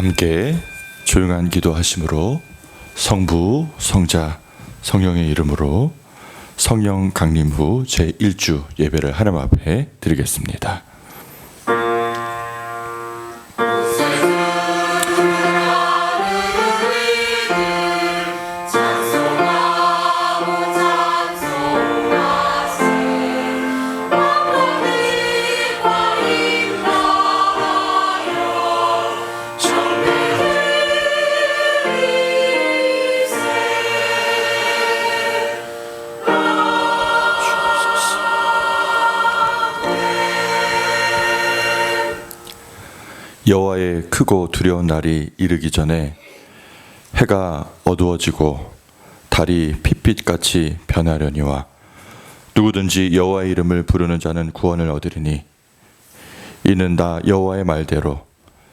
함께 조용한 기도하심으로 성부, 성자, 성령의 이름으로 성령 강림 후 제1주 예배를 하나님 앞에 드리겠습니다. 여호와의 크고 두려운 날이 이르기 전에 해가 어두워지고 달이 핏빛같이 변하려니와 누구든지 여호와의 이름을 부르는 자는 구원을 얻으리니 이는 나 여호와의 말대로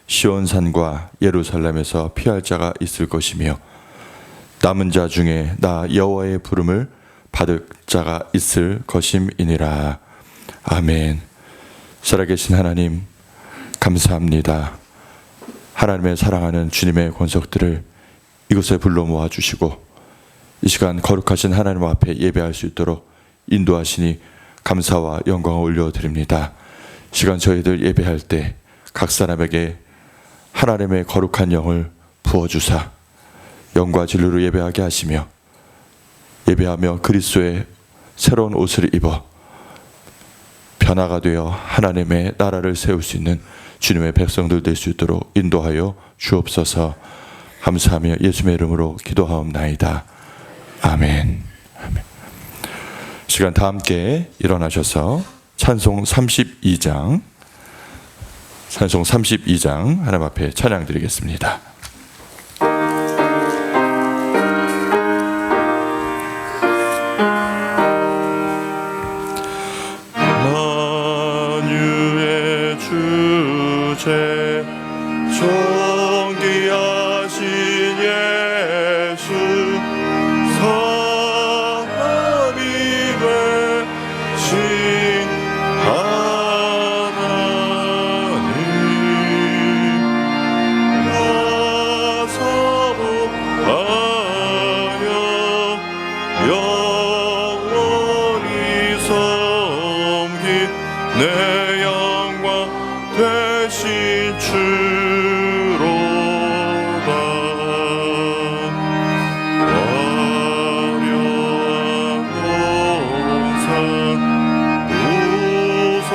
시온산과 예루살렘에서 피할 자가 있을 것이며 남은 자 중에 나 여호와의 부름을 받을 자가 있을 것임이니라. 아멘. 살아계신 하나님 감사합니다. 하나님의 사랑하는 주님의 권속들을 이곳에 불러 모아주시고 이 시간 거룩하신 하나님 앞에 예배할 수 있도록 인도하시니 감사와 영광을 올려드립니다. 시간 저희들 예배할 때 각 사람에게 하나님의 거룩한 영을 부어주사 영과 진리로 예배하게 하시며 예배하며 그리스도의 새로운 옷을 입어 변화가 되어 하나님의 나라를 세울 수 있는 주님의 백성들 될 수 있도록 인도하여 주옵소서. 감사하며 예수님의 이름으로 기도하옵나이다. 아멘. 아멘. 시간 다 함께 일어나셔서 찬송 32장 하나님 앞에 찬양 드리겠습니다. 존귀하신 예수 사람이 되신 하나님 나사로하여 영원히 섬긴 내 영광 되신 주로다. 화려한 동산 우선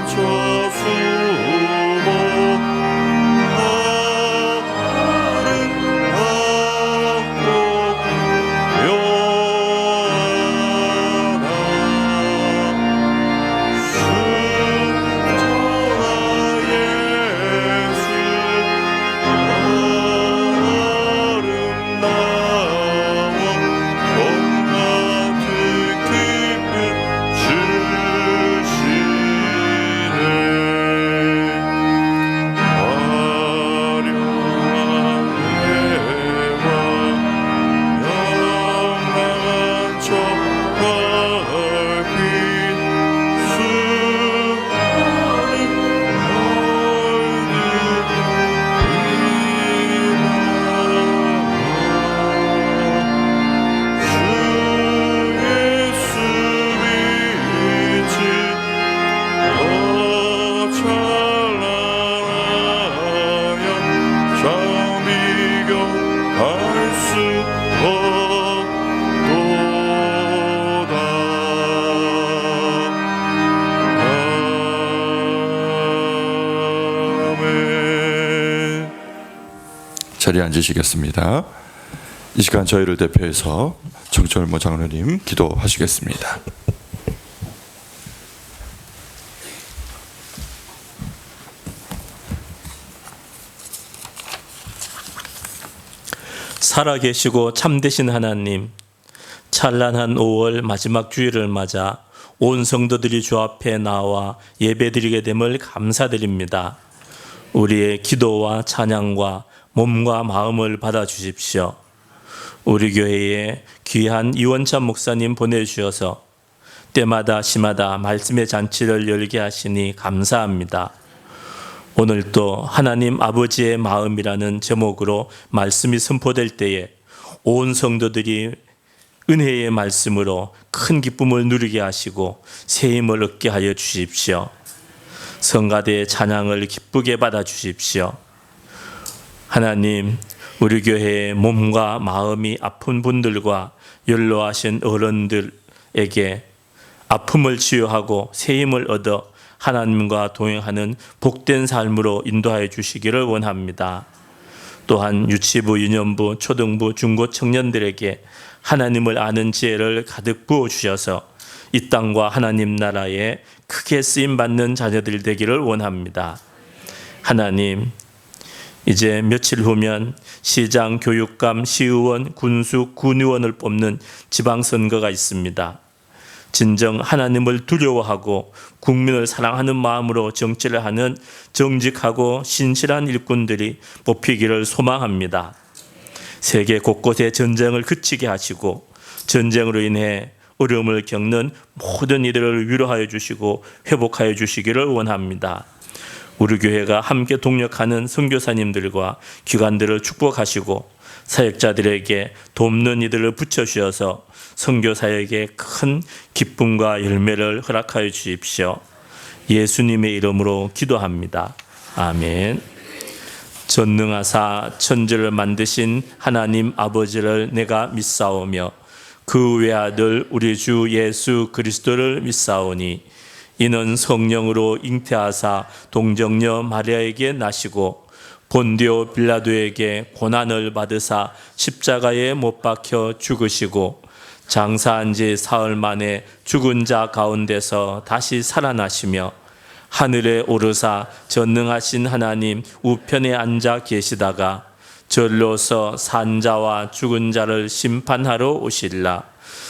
저수목 하늘은 밝고 영원하다. 자리에 앉으시겠습니다. 이 시간 저희를 대표해서 정철모 장로님 기도하시겠습니다. 살아계시고 참되신 하나님, 찬란한 5월 마지막 주일을 맞아 온 성도들이 주 앞에 나와 예배드리게 됨을 감사드립니다. 우리의 기도와 찬양과 몸과 마음을 받아주십시오. 우리 교회에 귀한 이원찬 목사님 보내주셔서 때마다 시마다 말씀의 잔치를 열게 하시니 감사합니다. 오늘 또 하나님 아버지의 마음이라는 제목으로 말씀이 선포될 때에 온 성도들이 은혜의 말씀으로 큰 기쁨을 누리게 하시고 새 힘을 얻게 하여 주십시오. 성가대의 찬양을 기쁘게 받아 주십시오. 하나님, 우리 교회의 몸과 마음이 아픈 분들과 연로하신 어른들에게 아픔을 치유하고 새 힘을 얻어 하나님과 동행하는 복된 삶으로 인도하여 주시기를 원합니다. 또한 유치부, 유년부, 초등부, 중고 청년들에게 하나님을 아는 지혜를 가득 부어주셔서 이 땅과 하나님 나라에 크게 쓰임받는 자녀들 되기를 원합니다. 하나님, 이제 며칠 후면 시장, 교육감, 시의원, 군수, 군의원을 뽑는 지방선거가 있습니다. 진정 하나님을 두려워하고 국민을 사랑하는 마음으로 정치를 하는 정직하고 신실한 일꾼들이 뽑히기를 소망합니다. 세계 곳곳에 전쟁을 그치게 하시고 전쟁으로 인해 어려움을 겪는 모든 이들을 위로하여 주시고 회복하여 주시기를 원합니다. 우리 교회가 함께 동력하는 선교사님들과 기관들을 축복하시고 사역자들에게 돕는 이들을 붙여주셔서 선교사에게 큰 기쁨과 열매를 허락하여 주십시오. 예수님의 이름으로 기도합니다. 아멘. 전능하사 천지를 만드신 하나님 아버지를 내가 믿사오며 그 외아들 우리 주 예수 그리스도를 믿사오니 이는 성령으로 잉태하사 동정녀 마리아에게 나시고 본디오 빌라도에게 고난을 받으사 십자가에 못 박혀 죽으시고 장사한 지 사흘 만에 죽은 자 가운데서 다시 살아나시며 하늘에 오르사 전능하신 하나님 우편에 앉아 계시다가 절로서 산 자와 죽은 자를 심판하러 오실라.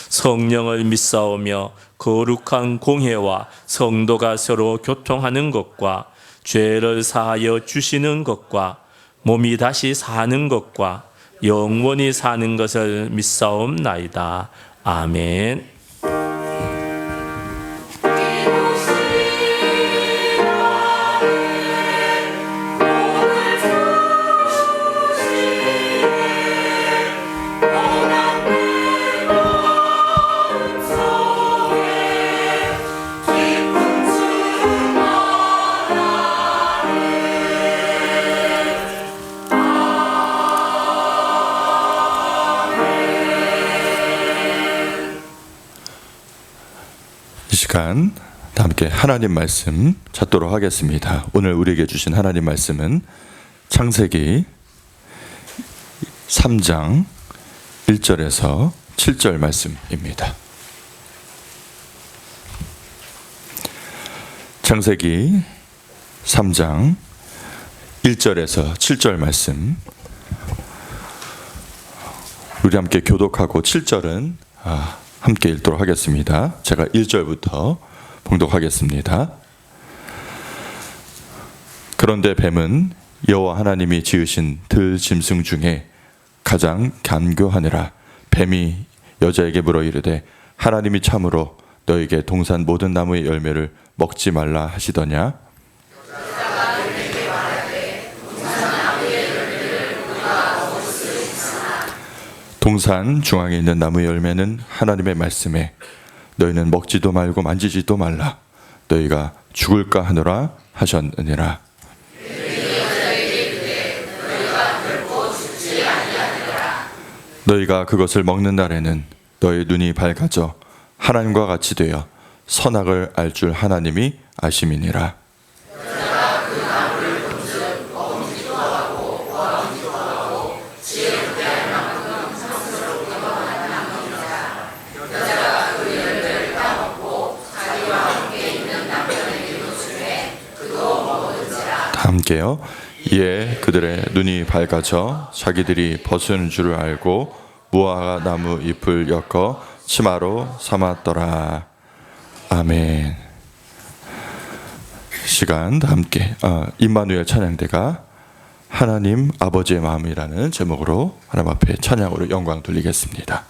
성령을 믿사오며 거룩한 공회와 성도가 서로 교통하는 것과 죄를 사하여 주시는 것과 몸이 다시 사는 것과 영원히 사는 것을 믿사옵나이다. 아멘. 시간 함께 하나님 말씀 찾도록 하겠습니다. 오늘 우리에게 주신 하나님 말씀은 창세기 3장 1절에서 7절 말씀입니다. 창세기 3장 1절에서 7절 말씀, 우리 함께 교독하고 7절은 함께 읽도록 하겠습니다. 제가 1절부터 봉독하겠습니다. 그런데 뱀은 여호와 하나님이 지으신 들 짐승 중에 가장 간교하니라. 뱀이 여자에게 물어 이르되 하나님이 참으로 너에게 동산 모든 나무의 열매를 먹지 말라 하시더냐? 동산 중앙에 있는 나무의 열매는 하나님의 말씀에 너희는 먹지도 말고 만지지도 말라. 너희가 죽을까 하노라 하셨느니라. 너희가 그것을 먹는 날에는 너희 눈이 밝아져 하나님과 같이 되어 선악을 알 줄 하나님이 아심이니라. 함께요. 이에 그들의 눈이 밝아져 자기들이 벗은 줄을 알고 무화과 나무 잎을 엮어 치마로 삼았더라. 아멘. 시간 함께 임마누엘 찬양대가 하나님 아버지의 마음이라는 제목으로 하나님 앞에 찬양으로 영광 돌리겠습니다.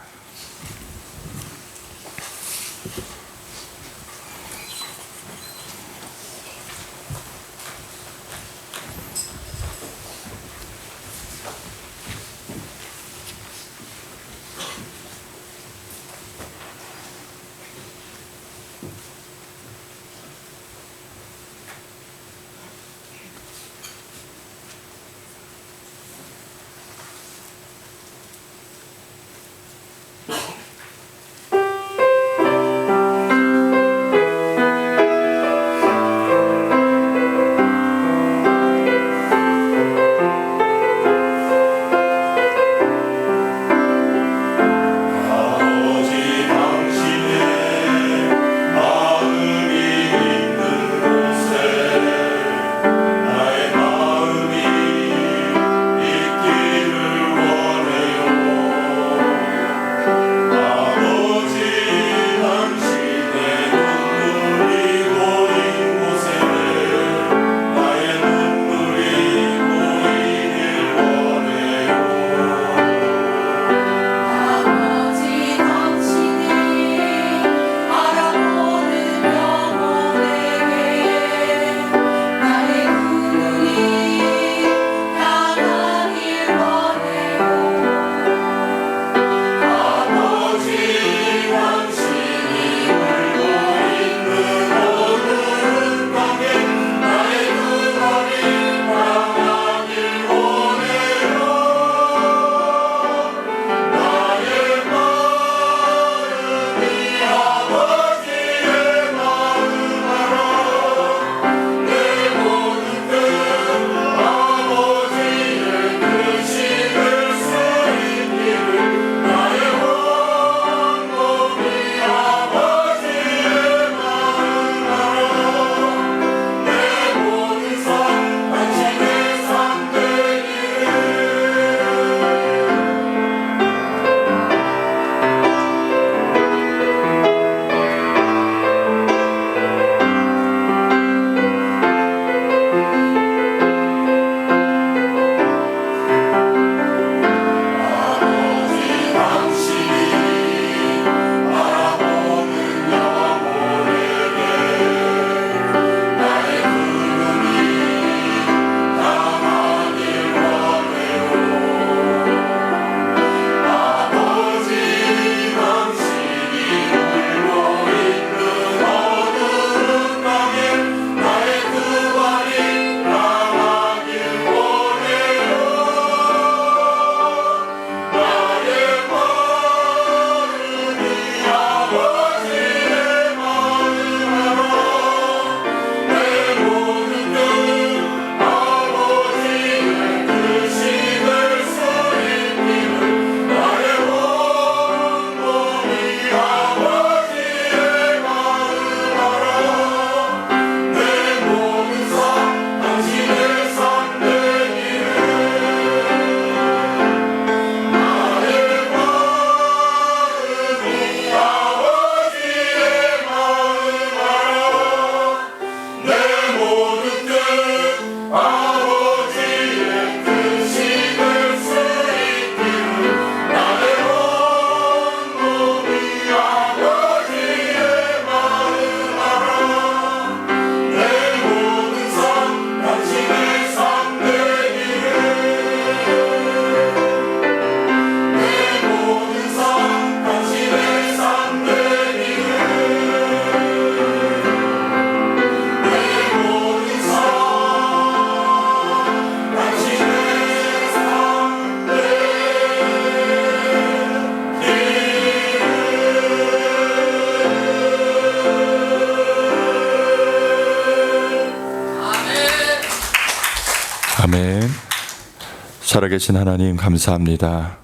살아계신 하나님 감사합니다.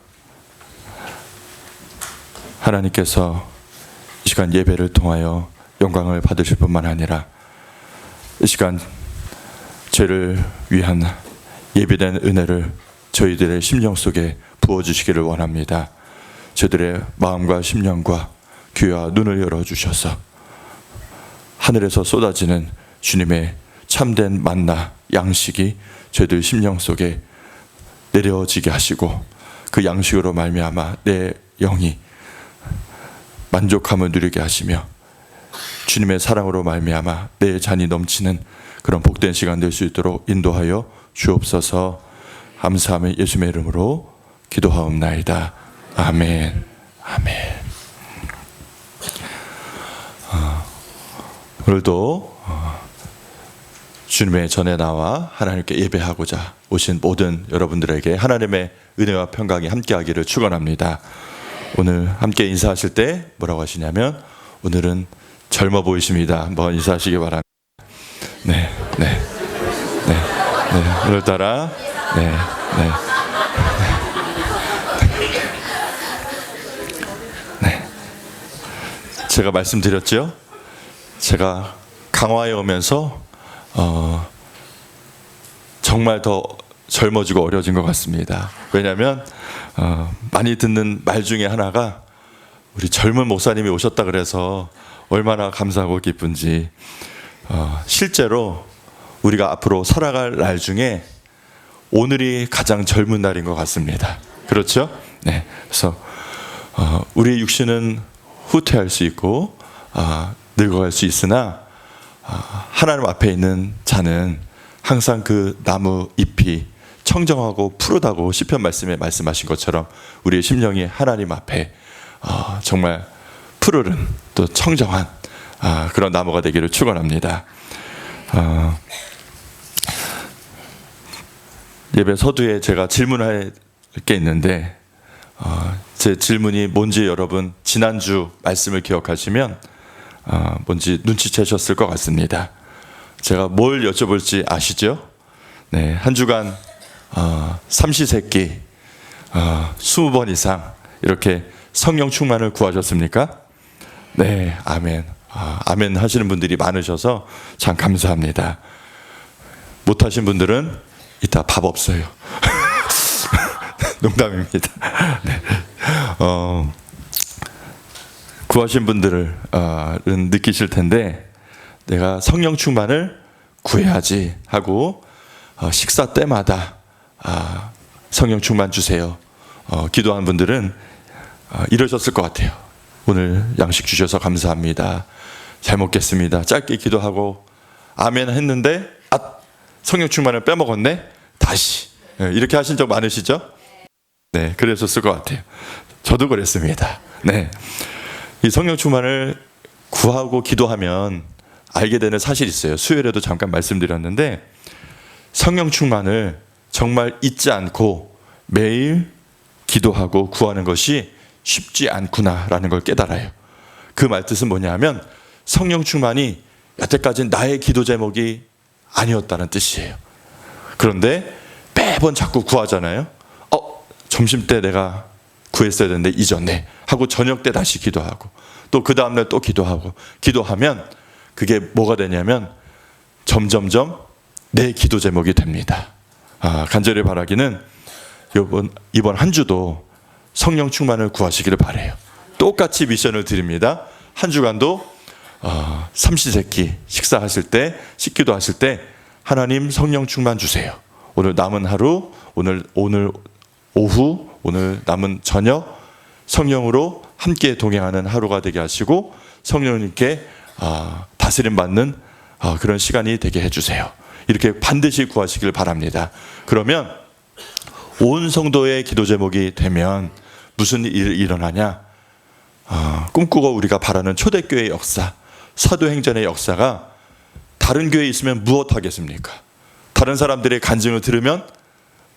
하나님께서 이 시간 예배를 통하여 영광을 받으실 뿐만 아니라 이 시간 죄를 위한 예비된 은혜를 저희들의 심령 속에 부어주시기를 원합니다. 저희들의 마음과 심령과 귀와 눈을 열어주셔서 하늘에서 쏟아지는 주님의 참된 만나 양식이 저희들 심령 속에 내려지게 하시고 그 양식으로 말미암아 내 영이 만족함을 누리게 하시며 주님의 사랑으로 말미암아 내 잔이 넘치는 그런 복된 시간 될 수 있도록 인도하여 주옵소서. 감사하며 예수님의 이름으로 기도하옵나이다. 아멘. 아멘. 오늘도 주님의 전에 나와 하나님께 예배하고자 오신 모든 여러분들에게 하나님의 은혜와 평강이 함께하기를 축원합니다. 오늘 함께 인사하실 때 뭐라고 하시냐면 오늘은 젊어 보이십니다. 한번 인사하시기 바랍니다. 네, 네, 네, 네. 오늘따라 네, 네, 네. 제가 말씀드렸죠. 제가 강화에 오면서 정말 더 젊어지고 어려진 것 같습니다. 왜냐하면 많이 듣는 말 중에 하나가 우리 젊은 목사님이 오셨다 그래서 얼마나 감사하고 기쁜지. 실제로 우리가 앞으로 살아갈 날 중에 오늘이 가장 젊은 날인 것 같습니다. 그렇죠? 네. 그래서 우리 육신은 후퇴할 수 있고 늙어갈 수 있으나 하나님 앞에 있는 자는 항상 그 나무 잎이 청정하고 푸르다고 시편 말씀에 말씀하신 것처럼 우리의 심령이 하나님 앞에 정말 푸르른 또 청정한 그런 나무가 되기를 축원합니다. 예배 서두에 제가 질문할 게 있는데 제 질문이 뭔지 여러분 지난주 말씀을 기억하시면 뭔지 눈치채셨을 것 같습니다. 제가 뭘 여쭤볼지 아시죠? 네, 한 주간 삼시세끼 20번 이상 이렇게 성령 충만을 구하셨습니까? 네, 아멘. 아멘 하시는 분들이 많으셔서 참 감사합니다. 못하신 분들은 이따 밥 없어요. 농담입니다. 네. 구하신 분들은 느끼실 텐데 내가 성령 충만을 구해야지 하고 식사 때마다 성령 충만 주세요. 기도한 분들은 이러셨을 것 같아요. 오늘 양식 주셔서 감사합니다. 잘 먹겠습니다. 짧게 기도하고 아멘 했는데 성령 충만을 빼먹었네. 다시 이렇게 하신 적 많으시죠? 네, 그러셨을 것 같아요. 저도 그랬습니다. 네, 이 성령 충만을 구하고 기도하면 알게 되는 사실이 있어요. 수요일에도 잠깐 말씀드렸는데 성령 충만을 정말 잊지 않고 매일 기도하고 구하는 것이 쉽지 않구나라는 걸 깨달아요. 그 말뜻은 뭐냐면 성령 충만이 여태까지는 나의 기도 제목이 아니었다는 뜻이에요. 그런데 매번 자꾸 구하잖아요. 점심 때 내가 구했어야 되는데 잊었네 하고 저녁 때 다시 기도하고 또 그 다음날 또 기도하고 기도하면 그게 뭐가 되냐면 점점점 내 기도 제목이 됩니다. 간절히 바라기는 이번 한 주도 성령 충만을 구하시기를 바라요. 똑같이 미션을 드립니다. 한 주간도 삼시세끼 식사하실 때 식기도 하실 때 하나님 성령 충만 주세요. 오늘 남은 하루, 오늘 오후, 오늘 남은 저녁 성령으로 함께 동행하는 하루가 되게 하시고 성령님께 다스림 받는 그런 시간이 되게 해주세요. 이렇게 반드시 구하시길 바랍니다. 그러면 온 성도의 기도 제목이 되면 무슨 일이 일어나냐? 꿈꾸고 우리가 바라는 초대교회의 역사, 사도행전의 역사가 다른 교회에 있으면 무엇하겠습니까? 다른 사람들의 간증을 들으면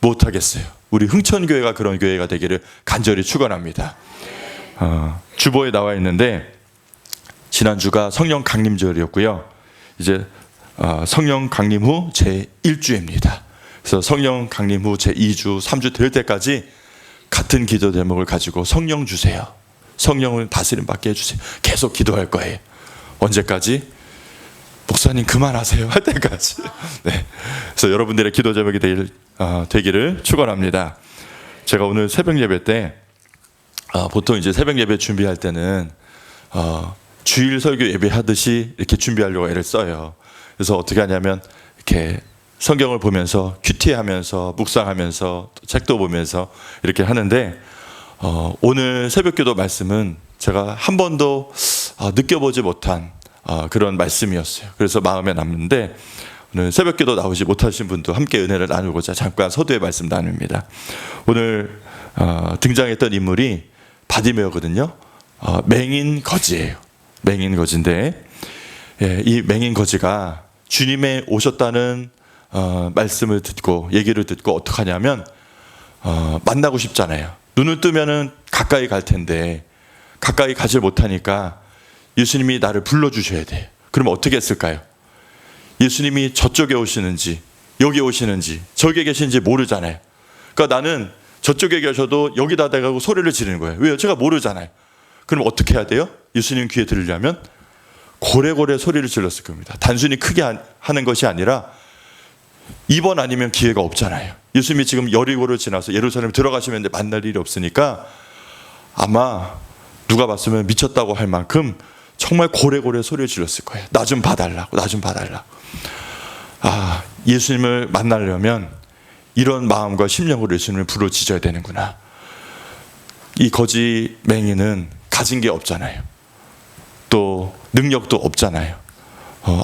무엇하겠어요? 우리 흥천교회가 그런 교회가 되기를 간절히 축원합니다. 주보에 나와 있는데 지난주가 성령 강림절이었고요. 이제 성령 강림 후 제1주입니다. 그래서 성령 강림 후 제 2주, 3주 될 때까지 같은 기도 제목을 가지고 성령 주세요. 성령을 다스림 받게 해주세요. 계속 기도할 거예요. 언제까지? 목사님 그만하세요 할 때까지. 네. 그래서 여러분들의 기도 제목이 되기를 축원합니다. 제가 오늘 새벽 예배 때 보통 이제 새벽 예배 준비할 때는 주일 설교 예배하듯이 이렇게 준비하려고 애를 써요. 그래서 어떻게 하냐면 이렇게 성경을 보면서 큐티하면서 묵상하면서 책도 보면서 이렇게 하는데 오늘 새벽기도 말씀은 제가 한 번도 느껴보지 못한 그런 말씀이었어요. 그래서 마음에 남는데 오늘 새벽기도 나오지 못하신 분도 함께 은혜를 나누고자 잠깐 서두에 말씀 나눕니다. 오늘 등장했던 인물이 바디메어거든요. 맹인 거지예요. 맹인 거지인데 이 맹인 거지가 주님의 오셨다는 말씀을 듣고 얘기를 듣고 어떻게 하냐면 만나고 싶잖아요. 눈을 뜨면은 가까이 갈 텐데 가까이 가지 못하니까 예수님이 나를 불러주셔야 돼요. 그럼 어떻게 했을까요? 예수님이 저쪽에 오시는지 여기 오시는지 저기에 계신지 모르잖아요. 그러니까 나는 저쪽에 계셔도 여기다 대고 소리를 지르는 거예요. 왜요? 제가 모르잖아요. 그럼 어떻게 해야 돼요? 예수님 귀에 들으려면 고래고래 소리를 질렀을 겁니다. 단순히 크게 하는 것이 아니라 2번 아니면 기회가 없잖아요. 예수님이 지금 여리고를 지나서 예루살렘 들어가시면 만날 일이 없으니까 아마 누가 봤으면 미쳤다고 할 만큼 정말 고래고래 소리를 질렀을 거예요. 나 좀 봐달라고, 나 좀 봐달라고. 예수님을 만나려면 이런 마음과 심령으로 예수님을 부르짖어야 되는구나. 이 거지 맹인은 가진 게 없잖아요. 또 능력도 없잖아요.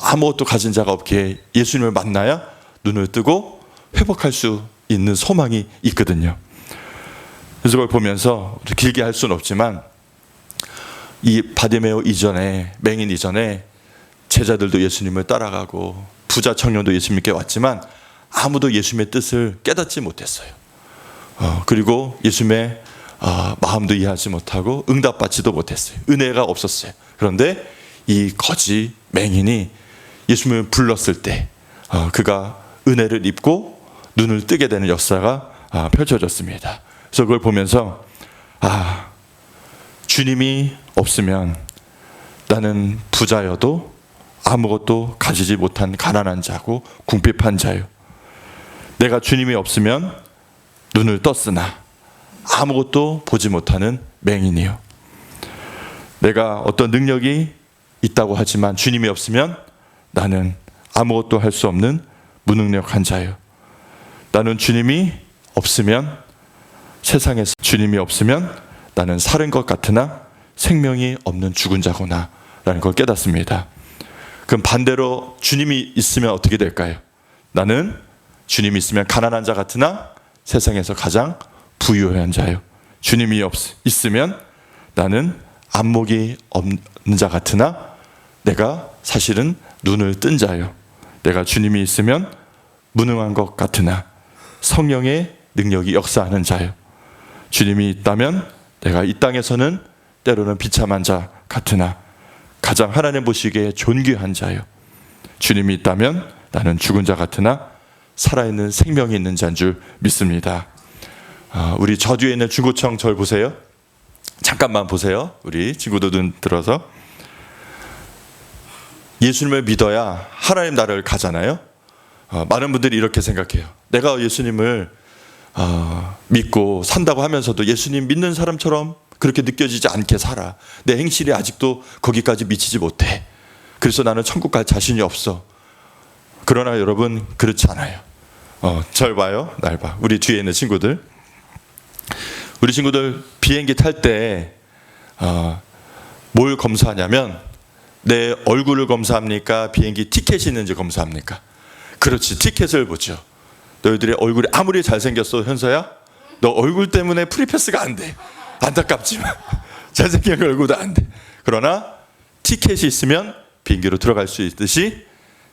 아무것도 가진 자가 없기에 예수님을 만나야 눈을 뜨고 회복할 수 있는 소망이 있거든요. 그래서 그걸 보면서 길게 할 수는 없지만 이 바디메오 이전에, 맹인 이전에 제자들도 예수님을 따라가고 부자 청년도 예수님께 왔지만 아무도 예수님의 뜻을 깨닫지 못했어요. 그리고 예수님의 마음도 이해하지 못하고 응답받지도 못했어요. 은혜가 없었어요. 그런데 이 거지 맹인이 예수님을 불렀을 때 그가 은혜를 입고 눈을 뜨게 되는 역사가 펼쳐졌습니다. 그래서 그걸 보면서 주님이 없으면 나는 부자여도 아무것도 가지지 못한 가난한 자고 궁핍한 자요. 내가 주님이 없으면 눈을 떴으나 아무것도 보지 못하는 맹인이요. 내가 어떤 능력이 있다고 하지만 주님이 없으면 나는 아무것도 할 수 없는 무능력한 자요. 나는 주님이 없으면 세상에서 주님이 없으면 나는 살은 것 같으나 생명이 없는 죽은 자구나 라는 걸 깨닫습니다. 그럼 반대로 주님이 있으면 어떻게 될까요? 나는 주님이 있으면 가난한 자 같으나 세상에서 가장 부유한 자요. 주님이 있으면 나는 안목이 없는 자 같으나 내가 사실은 눈을 뜬 자요. 내가 주님이 있으면 무능한 것 같으나 성령의 능력이 역사하는 자요. 주님이 있다면 내가 이 땅에서는 때로는 비참한 자 같으나 가장 하나님 보시기에 존귀한 자요. 주님이 있다면 나는 죽은 자 같으나 살아있는 생명이 있는 자인 줄 믿습니다. 우리 저 뒤에 있는 중고청 절 보세요. 잠깐만 보세요. 우리 친구들 눈 들어서. 예수님을 믿어야 하나님 나라를 가잖아요. 많은 분들이 이렇게 생각해요. 내가 예수님을 믿고 산다고 하면서도 예수님 믿는 사람처럼 그렇게 느껴지지 않게 살아. 내 행실이 아직도 거기까지 미치지 못해. 그래서 나는 천국 갈 자신이 없어. 그러나 여러분 그렇지 않아요. 절 봐요. 날 봐. 우리 뒤에 있는 친구들. 우리 친구들 비행기 탈 때 뭘 검사하냐면 내 얼굴을 검사합니까? 비행기 티켓이 있는지 검사합니까? 그렇지, 티켓을 보죠. 너희들의 얼굴이 아무리 잘생겼어, 현서야, 너 얼굴 때문에 프리패스가 안 돼. 안타깝지만 잘생긴 얼굴도 안 돼. 그러나 티켓이 있으면 비행기로 들어갈 수 있듯이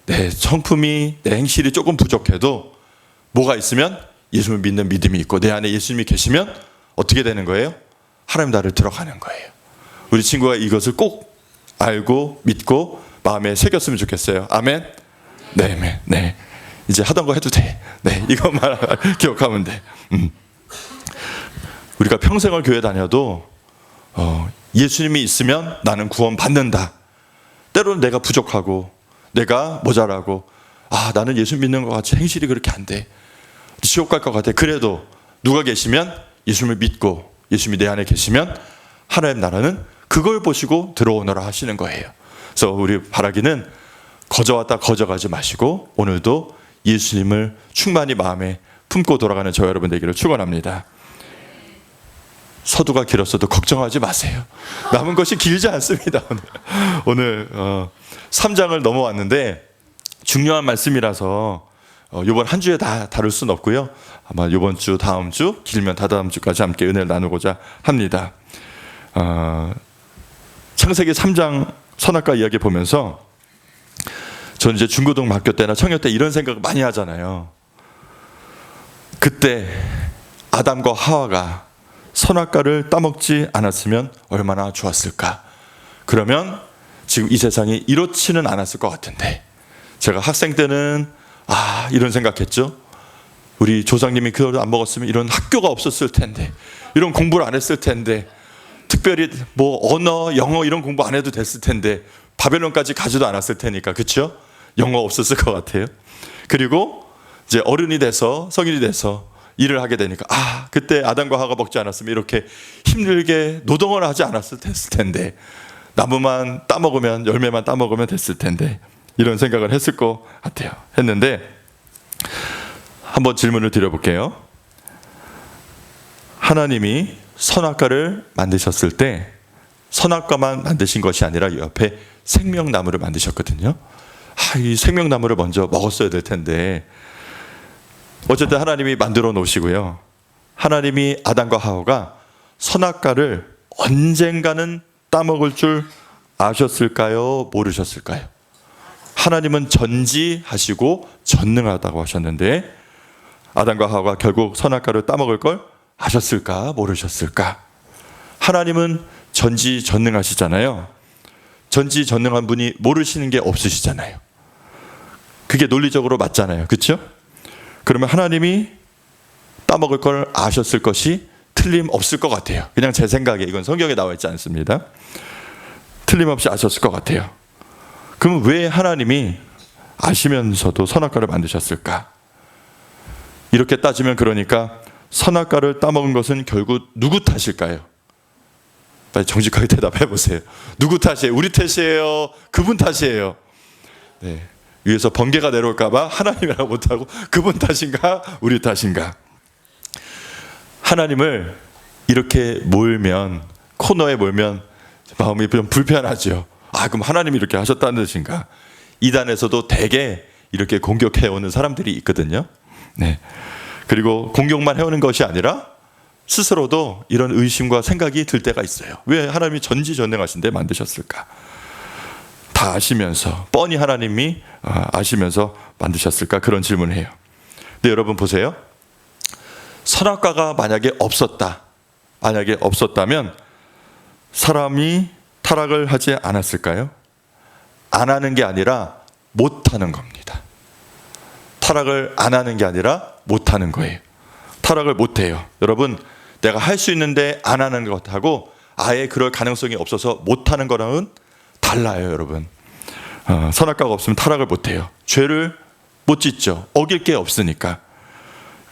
내 성품이, 내 행실이 조금 부족해도 뭐가 있으면 예수님을 믿는 믿음이 있고 내 안에 예수님이 계시면 어떻게 되는 거예요? 하나님 나라를 들어가는 거예요. 우리 친구가 이것을 꼭 알고 믿고 마음에 새겼으면 좋겠어요. 아멘? 네. 이제 하던 거 해도 돼. 네, 이것만 기억하면 돼. 우리가 평생을 교회 다녀도 예수님이 있으면 나는 구원 받는다. 때로는 내가 부족하고 내가 모자라고 나는 예수 믿는 것 같이 행실이 그렇게 안 돼. 지옥 갈 것 같아. 그래도 누가 계시면 예수님을 믿고 예수님이 내 안에 계시면 하나님 나라는 그걸 보시고 들어오너라 하시는 거예요. 그래서 우리 바라기는 거저왔다 거저가지 마시고 오늘도 예수님을 충만히 마음에 품고 돌아가는 저 여러분 되기를 축원합니다. 서두가 길었어도 걱정하지 마세요. 남은 것이 길지 않습니다. 오늘 3장을 넘어왔는데 중요한 말씀이라서 이번 한 주에 다 다룰 수는 없고요. 아마 이번 주, 다음 주, 길면 다다음 주까지 함께 은혜를 나누고자 합니다. 창세기 3장 선악과 이야기 보면서 저는 이제 중고등학교 때나 청년 때 이런 생각을 많이 하잖아요. 그때 아담과 하와가 선악과를 따먹지 않았으면 얼마나 좋았을까. 그러면 지금 이 세상이 이렇지는 않았을 것 같은데, 제가 학생 때는 이런 생각했죠. 우리 조상님이 그걸 안 먹었으면 이런 학교가 없었을 텐데, 이런 공부를 안 했을 텐데, 특별히 뭐 언어, 영어 이런 공부 안 해도 됐을 텐데, 바벨론까지 가지도 않았을 테니까, 그렇죠? 영어 없었을 것 같아요. 그리고 이제 어른이 돼서 성인이 돼서 일을 하게 되니까 그때 아담과 하와가 먹지 않았으면 이렇게 힘들게 노동을 하지 않았을 텐데, 나무만 따먹으면, 열매만 따먹으면 됐을 텐데, 이런 생각을 했을 것 같아요. 했는데 한번 질문을 드려볼게요. 하나님이 선악과를 만드셨을 때 선악과만 만드신 것이 아니라 옆에 생명나무를 만드셨거든요. 이 생명나무를 먼저 먹었어야 될 텐데, 어쨌든 하나님이 만들어 놓으시고요. 하나님이 아담과 하와가 선악과를 언젠가는 따먹을 줄 아셨을까요? 모르셨을까요? 하나님은 전지하시고 전능하다고 하셨는데 아담과 하와가 결국 선악과를 따먹을 걸 아셨을까? 모르셨을까? 하나님은 전지전능하시잖아요. 전지전능한 분이 모르시는 게 없으시잖아요. 그게 논리적으로 맞잖아요. 그렇죠? 그러면 하나님이 따먹을 걸 아셨을 것이 틀림없을 것 같아요. 그냥 제 생각에, 이건 성경에 나와 있지 않습니다. 틀림없이 아셨을 것 같아요. 그럼 왜 하나님이 아시면서도 선악과를 만드셨을까? 이렇게 따지면 그러니까 선악과를 따먹은 것은 결국 누구 탓일까요? 빨리 정직하게 대답해 보세요. 누구 탓이에요? 우리 탓이에요? 그분 탓이에요? 네. 위에서 번개가 내려올까봐 하나님이라고 못하고 그분 탓인가? 우리 탓인가? 하나님을 이렇게 몰면, 코너에 몰면 마음이 좀 불편하죠. 그럼 하나님이 이렇게 하셨다는 뜻인가? 이단에서도 대개 이렇게 공격해오는 사람들이 있거든요. 네. 그리고 공격만 해오는 것이 아니라 스스로도 이런 의심과 생각이 들 때가 있어요. 왜 하나님이 전지전능하신데 만드셨을까? 다 아시면서, 뻔히 하나님이 아시면서 만드셨을까? 그런 질문을 해요. 근데 여러분 보세요. 선악과가 만약에 없었다면 사람이 타락을 하지 않았을까요? 안 하는 게 아니라 못하는 겁니다. 타락을 안 하는 게 아니라 못하는 거예요. 타락을 못해요. 여러분, 내가 할 수 있는데 안 하는 것하고 아예 그럴 가능성이 없어서 못하는 거랑은 달라요, 여러분. 선악과가 없으면 타락을 못해요. 죄를 못 짓죠. 어길 게 없으니까.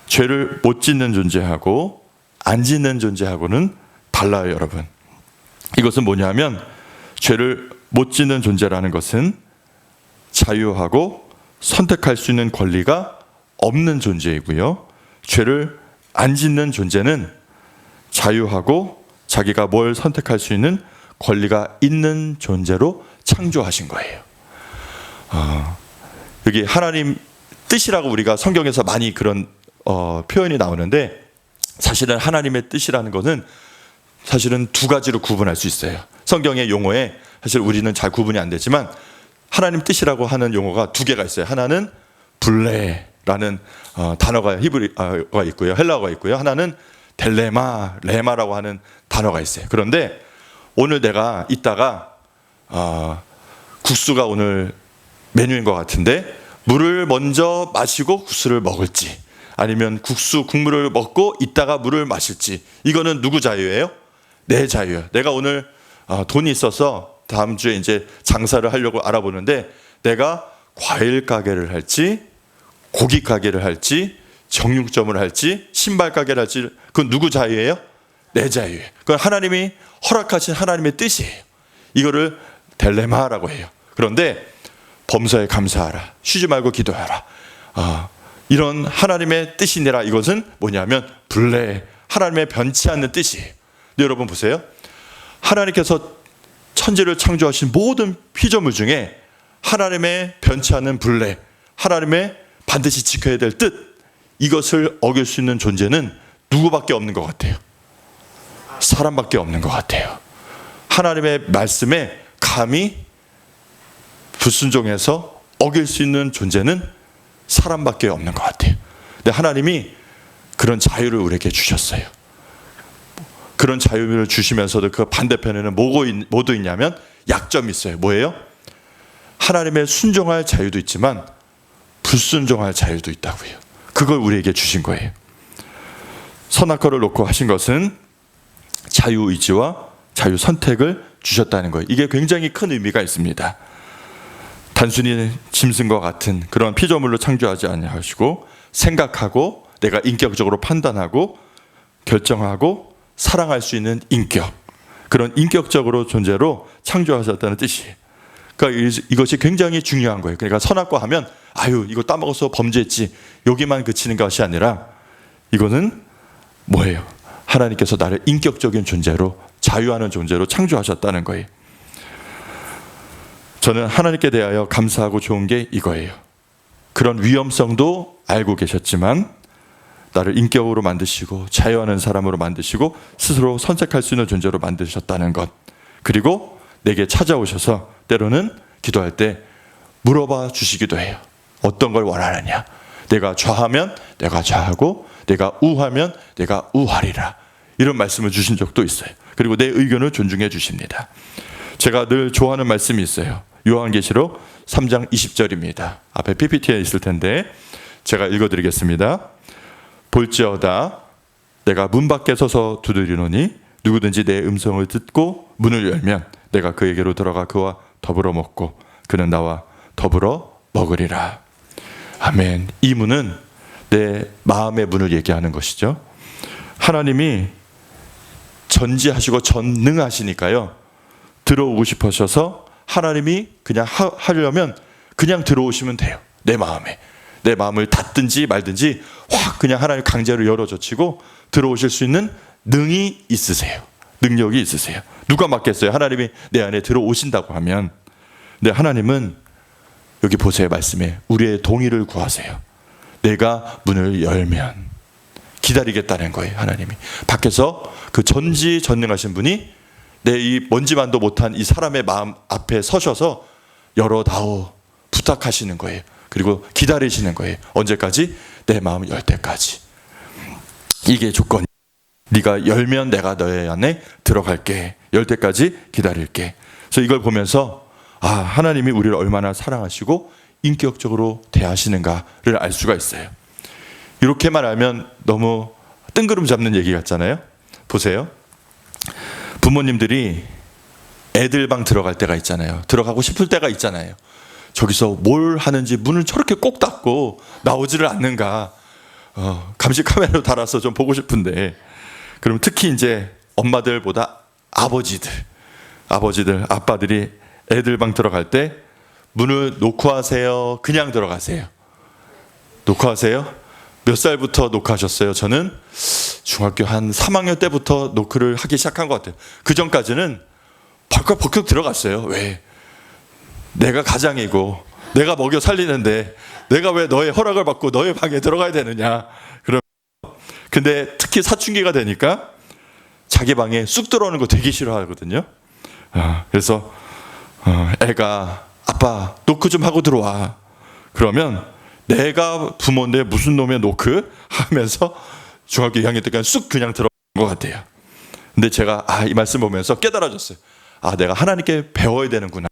죄를 못 짓는 존재하고 안 짓는 존재하고는 달라요, 여러분. 이것은 뭐냐면, 죄를 못 짓는 존재라는 것은 자유하고 선택할 수 있는 권리가 없는 존재이고요. 죄를 안 짓는 존재는 자유하고 자기가 뭘 선택할 수 있는 권리가 있는 존재로 창조하신 거예요. 여기 하나님 뜻이라고 우리가 성경에서 많이 그런 표현이 나오는데, 사실은 하나님의 뜻이라는 것은 사실은 두 가지로 구분할 수 있어요. 성경의 용어에 사실 우리는 잘 구분이 안 되지만 하나님 뜻이라고 하는 용어가 두 개가 있어요. 하나는 블레라는 단어가 히브리어가 있고요. 헬라어가 있고요. 하나는 델레마, 레마라고 하는 단어가 있어요. 그런데 오늘 내가 이따가 국수가 오늘 메뉴인 것 같은데 물을 먼저 마시고 국수를 먹을지, 아니면 국물을 먹고 이따가 물을 마실지, 이거는 누구 자유예요? 내 자유예요. 내가 오늘 돈이 있어서 다음 주에 이제 장사를 하려고 알아보는데, 내가 과일 가게를 할지, 고기 가게를 할지, 정육점을 할지, 신발 가게를 할지, 그건 누구 자유예요? 내 자유예요. 그건 하나님이 허락하신 하나님의 뜻이에요. 이거를 딜레마라고 해요. 그런데 범사에 감사하라, 쉬지 말고 기도하라, 이런 하나님의 뜻이니라. 이것은 뭐냐면 불례, 하나님의 변치 않는 뜻이에요. 근데 여러분 보세요. 하나님께서 천지를 창조하신 모든 피조물 중에 하나님의 변치 않는 불례, 하나님의 반드시 지켜야 될 뜻, 이것을 어길 수 있는 존재는 누구밖에 없는 것 같아요? 사람밖에 없는 것 같아요. 하나님의 말씀에 감히 불순종해서 어길 수 있는 존재는 사람밖에 없는 것 같아요. 근데 하나님이 그런 자유를 우리에게 주셨어요. 그런 자유를 주시면서도 그 반대편에는 뭐도 있냐면 약점이 있어요. 뭐예요? 하나님의 순종할 자유도 있지만 불순종할 자유도 있다고요. 그걸 우리에게 주신 거예요. 선악과를 놓고 하신 것은 자유의지와 자유선택을 주셨다는 거예요. 이게 굉장히 큰 의미가 있습니다. 단순히 짐승과 같은 그런 피조물로 창조하지 아니하시고, 생각하고 내가 인격적으로 판단하고 결정하고 사랑할 수 있는 인격, 그런 인격적으로 존재로 창조하셨다는 뜻이에요. 그러니까 이것이 굉장히 중요한 거예요. 그러니까 선악과 하면 이거 따먹어서 범죄했지, 여기만 그치는 것이 아니라 이거는 뭐예요? 하나님께서 나를 인격적인 존재로, 자유하는 존재로 창조하셨다는 거예요. 저는 하나님께 대하여 감사하고 좋은 게 이거예요. 그런 위험성도 알고 계셨지만 나를 인격으로 만드시고 자유하는 사람으로 만드시고 스스로 선택할 수 있는 존재로 만드셨다는 것, 그리고 내게 찾아오셔서 때로는 기도할 때 물어봐 주시기도 해요. 어떤 걸 원하느냐? 내가 좌하면 내가 좌하고, 내가 우하면 내가 우하리라, 이런 말씀을 주신 적도 있어요. 그리고 내 의견을 존중해 주십니다. 제가 늘 좋아하는 말씀이 있어요. 요한계시록 3장 20절입니다. 앞에 PPT에 있을 텐데 제가 읽어드리겠습니다. 볼지어다 내가 문 밖에 서서 두드리노니 누구든지 내 음성을 듣고 문을 열면 내가 그에게로 들어가 그와 더불어 먹고 그는 나와 더불어 먹으리라. 아멘. 이 문은 내 마음의 문을 얘기하는 것이죠. 하나님이 전지하시고 전능하시니까요, 들어오고 싶으셔서 하나님이 그냥 하려면 그냥 들어오시면 돼요. 내 마음을 닫든지 말든지 확 그냥 하나님 강제로 열어젖히고 들어오실 수 있는 능이 있으세요. 능력이 있으세요. 누가 막겠어요? 하나님이 내 안에 들어오신다고 하면. 근데 하나님은 여기 보세요. 말씀에 우리의 동의를 구하세요. 내가 문을 열면 기다리겠다는 거예요. 하나님이 밖에서 그 전지전능하신 분이 내 이 먼지만도 못한 이 사람의 마음 앞에 서셔서 열어다오 부탁하시는 거예요. 그리고 기다리시는 거예요. 언제까지? 내 마음을 열 때까지. 이게 조건이. 네가 열면 내가 너의 안에 들어갈게. 열 때까지 기다릴게. 그래서 이걸 보면서 하나님이 우리를 얼마나 사랑하시고 인격적으로 대하시는가를 알 수가 있어요. 이렇게만 알면 너무 뜬구름 잡는 얘기 같잖아요. 보세요. 부모님들이 애들 방 들어갈 때가 있잖아요. 들어가고 싶을 때가 있잖아요. 저기서 뭘 하는지 문을 저렇게 꼭 닫고 나오지를 않는가. 감시 카메라로 달아서 좀 보고 싶은데, 그럼 특히 이제 엄마들보다 아빠들이 애들 방 들어갈 때 문을 놓고 하세요? 그냥 들어가세요? 놓고 하세요? 몇 살부터 노크하셨어요? 저는 중학교 한 3학년 때부터 노크를 하기 시작한 것 같아요. 그 전까지는 벌컥벌컥 들어갔어요. 왜? 내가 가장이고 내가 먹여 살리는데 내가 왜 너의 허락을 받고 너의 방에 들어가야 되느냐. 근데 특히 사춘기가 되니까 자기 방에 쑥 들어오는 거 되게 싫어하거든요. 그래서 애가 아빠 노크 좀 하고 들어와. 그러면 내가 부모인데 무슨 놈의 노크? 하면서 중학교 2학년 때까지 쑥 그냥 들어간 것 같아요. 근데 제가 이 말씀 보면서 깨달아졌어요. 내가 하나님께 배워야 되는구나.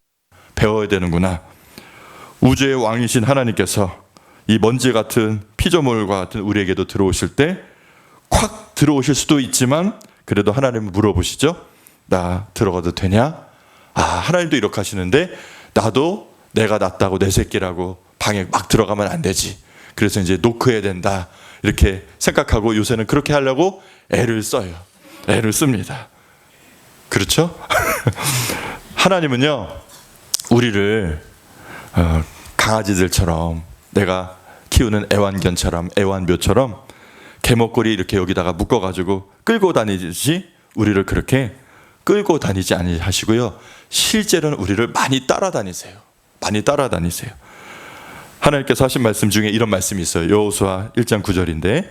우주의 왕이신 하나님께서 이 먼지 같은 피조물과 같은 우리에게도 들어오실 때 콱 들어오실 수도 있지만 그래도 하나님은 물어보시죠. 나 들어가도 되냐? 아, 하나님도 이렇게 하시는데 나도 내가 낫다고 내 새끼라고 방에 막 들어가면 안 되지. 그래서 이제 노크해야 된다. 이렇게 생각하고 요새는 그렇게 하려고 애를 써요. 애를 씁니다. 그렇죠? 하나님은요, 우리를 강아지들처럼, 내가 키우는 애완견처럼, 애완묘처럼 개목걸이 이렇게 여기다가 묶어가지고 끌고 다니듯이 우리를 그렇게 끌고 다니지 아니하시고요, 실제로는 우리를 많이 따라다니세요. 많이 따라다니세요. 하나님께서 하신 말씀 중에 이런 말씀이 있어요. 여호수아 1장 9절인데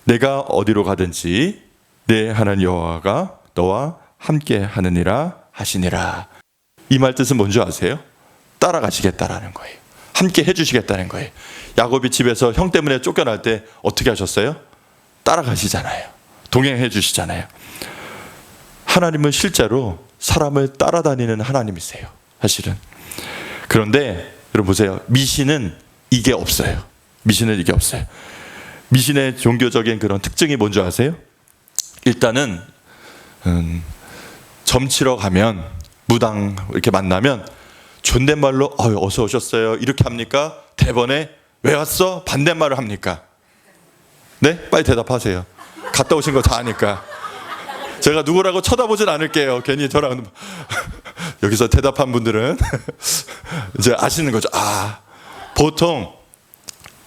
내가 어디로 가든지 내 하나님 여호와가 너와 함께 하느니라 하시니라. 이 말 뜻은 뭔지 아세요? 따라가시겠다라는 거예요. 함께 해주시겠다는 거예요. 야곱이 집에서 형 때문에 쫓겨날 때 어떻게 하셨어요? 따라가시잖아요. 동행해 주시잖아요. 하나님은 실제로 사람을 따라다니는 하나님이세요. 사실은. 그런데 여러분 보세요. 미신은 이게 없어요. 미신은 이게 없어요. 미신의 종교적인 그런 특징이 뭔지 아세요? 일단은 점치러 가면, 무당 이렇게 만나면 존댓말로 어서 오셨어요 이렇게 합니까? 대번에 왜 왔어? 반대말을 합니까? 네? 빨리 대답하세요. 갔다 오신 거 다 아니까. 제가 누구라고 쳐다보진 않을게요. 괜히 저랑 여기서 대답한 분들은 이제 아시는 거죠. 아, 보통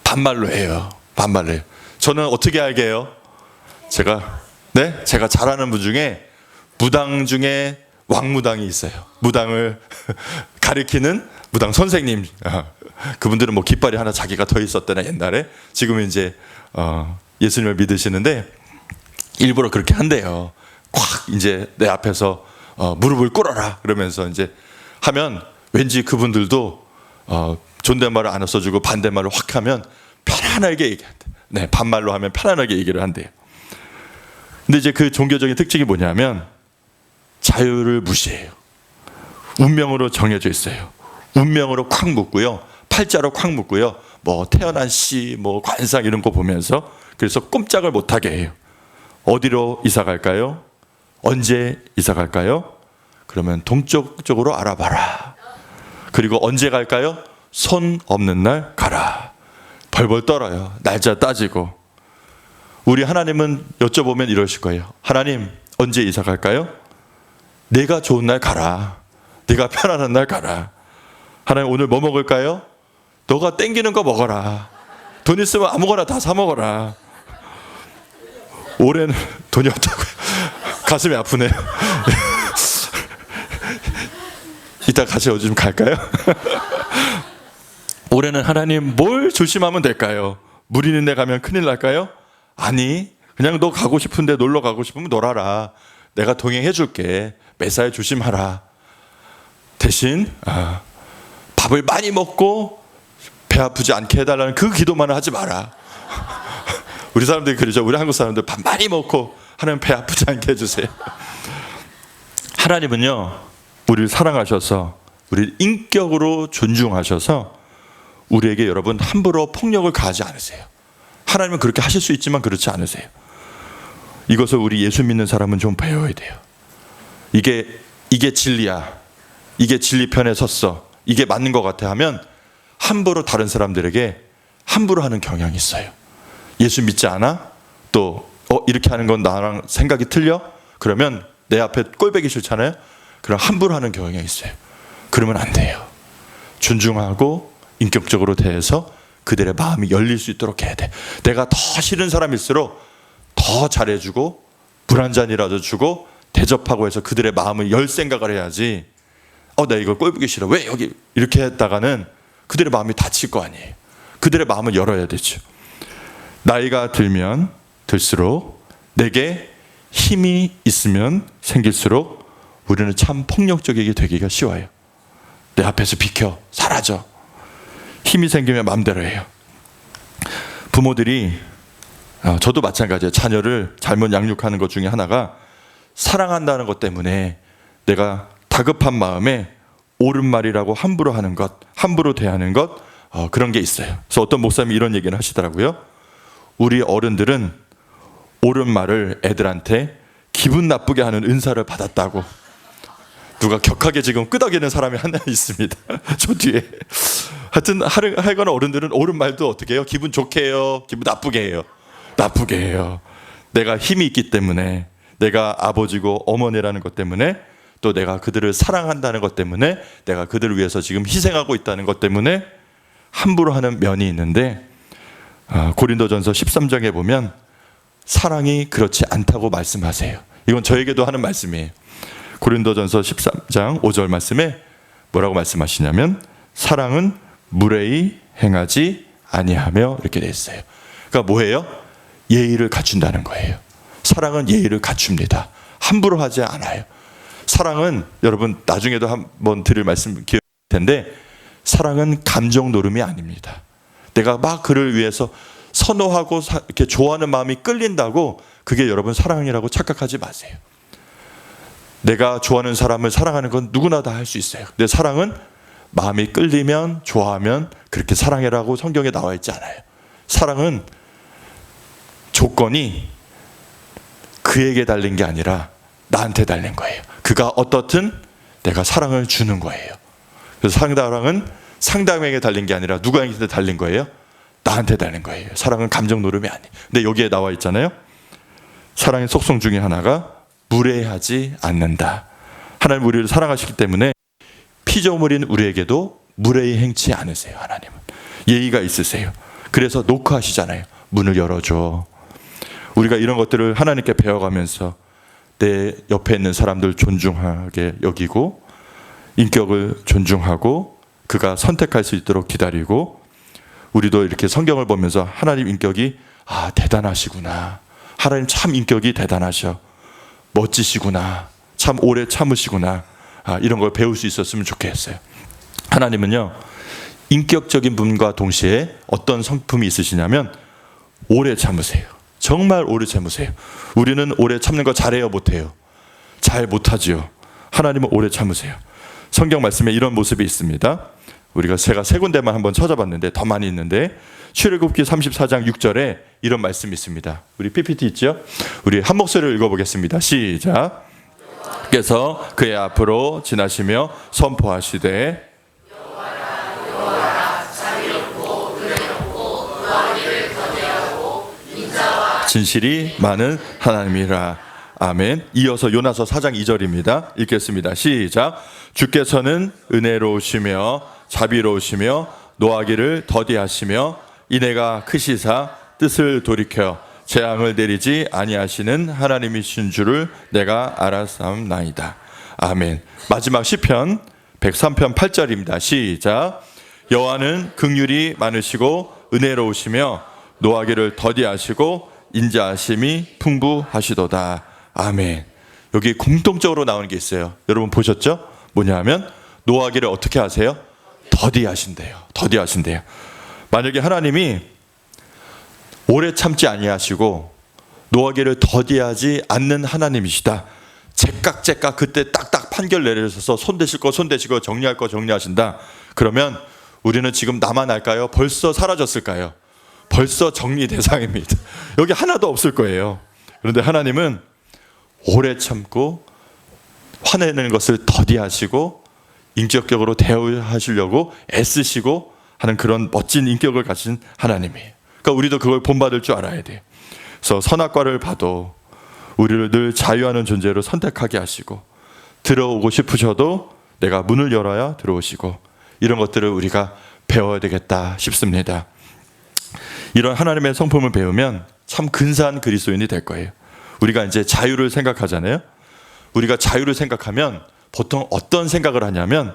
반말로 해요. 반말로 해요. 저는 어떻게 알게 해요? 제가 잘하는 분 중에 무당 중에 왕무당이 있어요. 무당을 가리키는 무당 선생님. 그분들은 뭐 깃발이 하나 자기가 더 있었다나 옛날에. 지금은 이제 예수님을 믿으시는데 일부러 그렇게 한대요. 콱 이제 내 앞에서 무릎을 꿇어라 그러면서 이제 하면 왠지 그분들도 존댓말을 안 써주고 반대말을 확 하면 편안하게 얘기한대. 네, 반말로 하면 편안하게 얘기를 한대요. 근데 이제 그 종교적인 특징이 뭐냐면 자유를 무시해요. 운명으로 정해져 있어요. 운명으로 콱 묶고요. 팔자로 콱 묶고요. 뭐 태어난 씨, 뭐 관상 이런 거 보면서 그래서 꼼짝을 못하게 해요. 어디로 이사 갈까요? 언제 이사 갈까요? 그러면 동쪽 쪽으로 알아봐라. 그리고 언제 갈까요? 손 없는 날 가라. 벌벌 떨어요. 날짜 따지고. 우리 하나님은 여쭤보면 이러실 거예요. 하나님, 언제 이사 갈까요? 내가 좋은 날 가라. 네가 편안한 날 가라. 하나님, 오늘 뭐 먹을까요? 너가 땡기는 거 먹어라. 돈 있으면 아무거나 다 사 먹어라. 올해는 돈이 없다고요. 가슴이 아프네요. 이따 같이 요즘 갈까요? 올해는 하나님 뭘 조심하면 될까요? 물 있는 데 가면 큰일 날까요? 아니, 그냥 너 가고 싶은데 놀러 가고 싶으면 놀아라. 내가 동행해 줄게. 매사에 조심하라. 대신 밥을 많이 먹고 배 아프지 않게 해달라는 그 기도만은 하지 마라. 우리 사람들이 그러죠. 우리 한국 사람들 밥 많이 먹고 하나님 배 아프지 않게 해주세요. 하나님은요, 우리를 사랑하셔서 우리를 인격으로 존중하셔서 우리에게 여러분 함부로 폭력을 가하지 않으세요. 하나님은 그렇게 하실 수 있지만 그렇지 않으세요. 이것을 우리 예수 믿는 사람은 좀 배워야 돼요. 이게 진리야. 이게 진리 편에 섰어. 이게 맞는 것 같아 하면 함부로 다른 사람들에게 함부로 하는 경향이 있어요. 예수 믿지 않아? 또 이렇게 하는 건 나랑 생각이 틀려? 그러면 내 앞에 꼴배기 싫잖아요. 그럼 함부로 하는 경향이 있어요. 그러면 안 돼요. 존중하고 인격적으로 대해서 그들의 마음이 열릴 수 있도록 해야 돼. 내가 더 싫은 사람일수록 더 잘해주고 물 한 잔이라도 주고 대접하고 해서 그들의 마음을 열 생각을 해야지. 나 이거 꼴보기 싫어. 왜 여기 이렇게 했다가는 그들의 마음이 다칠 거 아니에요. 그들의 마음을 열어야 되죠. 나이가 들면 들수록 내게 힘이 있으면 생길수록 우리는 참 폭력적이게 되기가 쉬워요. 내 앞에서 비켜, 사라져. 힘이 생기면 마음대로 해요. 부모들이, 저도 마찬가지예요. 자녀를 잘못 양육하는 것 중에 하나가 사랑한다는 것 때문에 내가 다급한 마음에 옳은 말이라고 함부로 하는 것, 함부로 대하는 것, 그런 게 있어요. 그래서 어떤 목사님이 이런 얘기를 하시더라고요. 우리 어른들은 옳은 말을 애들한테 기분 나쁘게 하는 은사를 받았다고. 누가 격하게 지금 끄덕이는 사람이 하나 있습니다. 저 뒤에. 하여튼 하여간 어른들은 옳은 말도 어떻게 해요? 기분 좋게 해요? 기분 나쁘게 해요? 나쁘게 해요. 내가 힘이 있기 때문에, 내가 아버지고 어머니라는 것 때문에, 또 내가 그들을 사랑한다는 것 때문에, 내가 그들을 위해서 지금 희생하고 있다는 것 때문에 함부로 하는 면이 있는데, 고린도전서 13장에 보면 사랑이 그렇지 않다고 말씀하세요. 이건 저에게도 하는 말씀이에요. 고린도전서 13장 5절 말씀에 뭐라고 말씀하시냐면 사랑은 무례히 행하지 아니하며 이렇게 돼 있어요. 그러니까 뭐예요? 예의를 갖춘다는 거예요. 사랑은 예의를 갖춥니다. 함부로 하지 않아요. 사랑은 여러분 나중에도 한번 드릴 말씀 기억할 텐데, 사랑은 감정 노름이 아닙니다. 내가 막 그를 위해서 선호하고 이렇게 좋아하는 마음이 끌린다고 그게 여러분 사랑이라고 착각하지 마세요. 내가 좋아하는 사람을 사랑하는 건 누구나 다 할 수 있어요. 근데 사랑은 마음이 끌리면, 좋아하면 그렇게 사랑해라고 성경에 나와 있지 않아요. 사랑은 조건이 그에게 달린 게 아니라 나한테 달린 거예요. 그가 어떻든 내가 사랑을 주는 거예요. 그래서 사랑은 상대방에게 달린 게 아니라 누구에게 달린 거예요? 나한테 달린 거예요. 사랑은 감정 노름이 아니에요. 근데 여기에 나와 있잖아요. 사랑의 속성 중에 하나가 무례하지 않는다. 하나님 우리를 사랑하시기 때문에 피조물인 우리에게도 무례히 행치 않으세요. 하나님은 예의가 있으세요. 그래서 노크하시잖아요. 문을 열어줘. 우리가 이런 것들을 하나님께 배워가면서 내 옆에 있는 사람들 존중하게 여기고, 인격을 존중하고 그가 선택할 수 있도록 기다리고, 우리도 이렇게 성경을 보면서 하나님 인격이 대단하시구나, 하나님 참 인격이 대단하셔, 멋지시구나, 참 오래 참으시구나, 이런 걸 배울 수 있었으면 좋겠어요. 하나님은요, 인격적인 분과 동시에 어떤 성품이 있으시냐면 오래 참으세요. 정말 오래 참으세요. 우리는 오래 참는 거 잘해요, 못해요? 잘 못하지요. 하나님은 오래 참으세요. 성경 말씀에 이런 모습이 있습니다. 제가 세 군데만 한번 찾아봤는데 더 많이 있는데, 출애굽기 34장 6절에 이런 말씀이 있습니다. 우리 PPT 있죠? 우리 한 목소리를 읽어보겠습니다. 시작. 그래서 그의 앞으로 지나시며 선포하시되 진실이 많은 하나님이라. 아멘. 이어서 요나서 4장 2절입니다. 읽겠습니다. 시작. 주께서는 은혜로우시며 자비로우시며 노하기를 더디하시며 인애가 크시사 뜻을 돌이켜 재앙을 내리지 아니하시는 하나님이신 줄을 내가 알았사옵나이다. 아멘. 마지막 시편 103편 8절입니다. 시작. 여호와는 긍휼이 많으시고 은혜로우시며 노하기를 더디하시고 인자하심이 풍부하시도다. 아멘. 여기 공통적으로 나오는 게 있어요. 여러분 보셨죠? 뭐냐 하면 노하기를 어떻게 하세요? 더디하신대요. 더디하신대요. 만약에 하나님이 오래 참지 아니하시고 노하기를 더디하지 않는 하나님이시다, 제깍제깍 그때 딱딱 판결 내리셔서 손대실 거 손대시고 정리할 거 정리하신다, 그러면 우리는 지금 나만 할까요? 벌써 사라졌을까요? 벌써 정리 대상입니다. 여기 하나도 없을 거예요. 그런데 하나님은 오래 참고 화내는 것을 더디하시고 인격적으로 대우하시려고 애쓰시고 하는 그런 멋진 인격을 가진 하나님이에요. 그러니까 우리도 그걸 본받을 줄 알아야 돼요. 그래서 선악과를 봐도 우리를 늘 자유하는 존재로 선택하게 하시고, 들어오고 싶으셔도 내가 문을 열어야 들어오시고, 이런 것들을 우리가 배워야 되겠다 싶습니다. 이런 하나님의 성품을 배우면 참 근사한 그리스도인이 될 거예요. 우리가 이제 자유를 생각하잖아요. 우리가 자유를 생각하면 보통 어떤 생각을 하냐면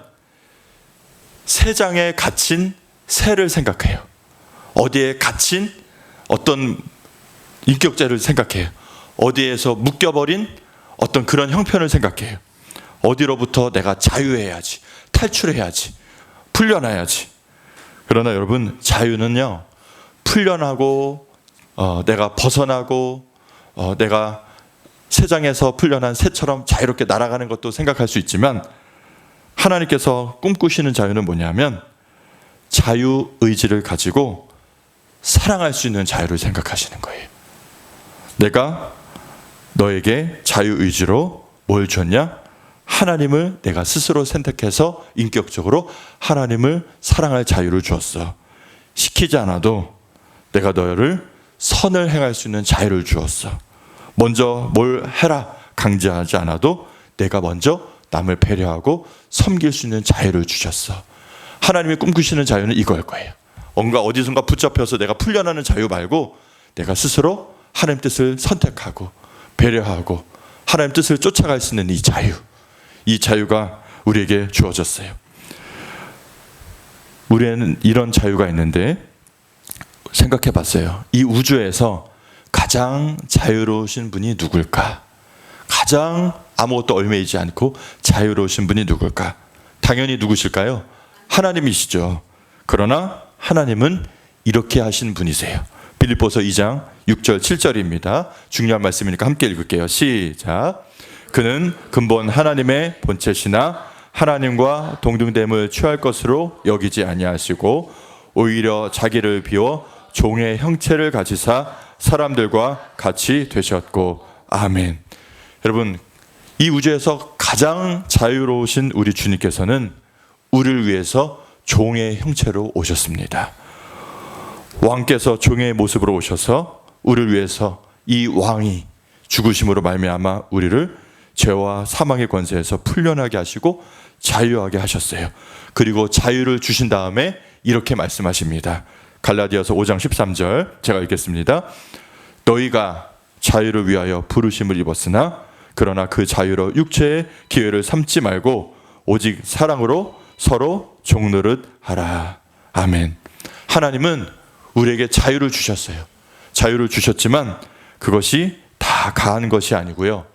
새 장에 갇힌 새를 생각해요. 어디에 갇힌 어떤 인격체를 생각해요. 어디에서 묶여버린 어떤 그런 형편을 생각해요. 어디로부터 내가 자유해야지, 탈출해야지, 풀려나야지. 그러나 여러분, 자유는요, 풀려나고 내가 벗어나고 내가 새장에서 풀려난 새처럼 자유롭게 날아가는 것도 생각할 수 있지만, 하나님께서 꿈꾸시는 자유는 뭐냐면 자유의지를 가지고 사랑할 수 있는 자유를 생각하시는 거예요. 내가 너에게 자유의지로 뭘 줬냐? 하나님을 내가 스스로 선택해서 인격적으로 하나님을 사랑할 자유를 주었어. 시키지 않아도 내가 너를 선을 행할 수 있는 자유를 주었어. 먼저 뭘 해라 강제하지 않아도 내가 먼저 남을 배려하고 섬길 수 있는 자유를 주셨어. 하나님이 꿈꾸시는 자유는 이거일 거예요. 뭔가 어디선가 붙잡혀서 내가 풀려나는 자유 말고 내가 스스로 하나님 뜻을 선택하고 배려하고 하나님 뜻을 쫓아갈 수 있는 이 자유, 이 자유가 우리에게 주어졌어요. 우리에는 이런 자유가 있는데 생각해 봤어요. 이 우주에서 가장 자유로우신 분이 누굴까? 가장 아무것도 얽매이지 않고 자유로우신 분이 누굴까? 당연히 누구실까요? 하나님이시죠. 그러나 하나님은 이렇게 하신 분이세요. 빌립보서 2장 6절 7절입니다. 중요한 말씀이니까 함께 읽을게요. 시작. 그는 근본 하나님의 본체시나 하나님과 동등됨을 취할 것으로 여기지 아니하시고 오히려 자기를 비워 종의 형체를 가지사 사람들과 같이 되셨고. 아멘. 여러분, 이 우주에서 가장 자유로우신 우리 주님께서는 우리를 위해서 종의 형체로 오셨습니다. 왕께서 종의 모습으로 오셔서 우리를 위해서 이 왕이 죽으심으로 말미암아 우리를 죄와 사망의 권세에서 풀려나게 하시고 자유하게 하셨어요. 그리고 자유를 주신 다음에 이렇게 말씀하십니다. 갈라디아서 5장 13절 제가 읽겠습니다. 너희가 자유를 위하여 부르심을 입었으나 그러나 그 자유로 육체의 기회를 삼지 말고 오직 사랑으로 서로 종노릇 하라. 아멘. 하나님은 우리에게 자유를 주셨어요. 자유를 주셨지만 그것이 다 가한 것이 아니고요.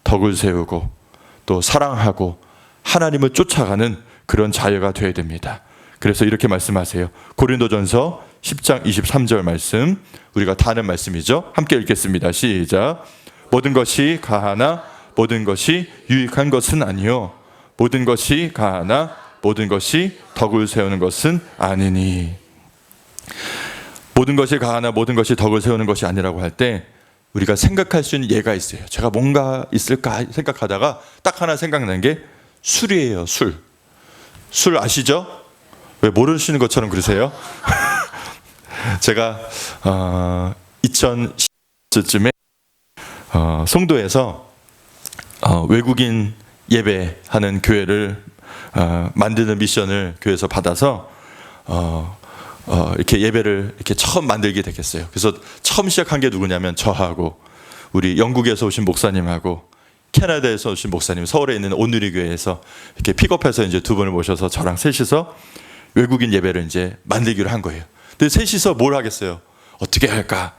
덕을 세우고 또 사랑하고 하나님을 쫓아가는 그런 자유가 되어야 됩니다. 그래서 이렇게 말씀하세요. 고린도전서 10장 23절 말씀, 우리가 다 아는 말씀이죠. 함께 읽겠습니다. 시작. 모든 것이 가하나 모든 것이 유익한 것은 아니요 모든 것이 가하나 모든 것이 덕을 세우는 것은 아니니. 모든 것이 가하나 모든 것이 덕을 세우는 것이 아니라고 할 때 우리가 생각할 수 있는 예가 있어요. 제가 뭔가 있을까 생각하다가 딱 하나 생각난 게 술이에요. 술 아시죠? 왜 모르시는 것처럼 그러세요? 제가 2010년쯤에 송도에서 외국인 예배하는 교회를 만드는 미션을 교회에서 받아서 이렇게 예배를 이렇게 처음 만들게 됐겠어요. 그래서 처음 시작한 게 누구냐면 저하고 우리 영국에서 오신 목사님하고 캐나다에서 오신 목사님, 서울에 있는 온누리 교회에서 이렇게 픽업해서 이제 두 분을 모셔서 저랑 셋이서 외국인 예배를 이제 만들기로 한 거예요. 근데 셋이서 뭘 하겠어요? 어떻게 할까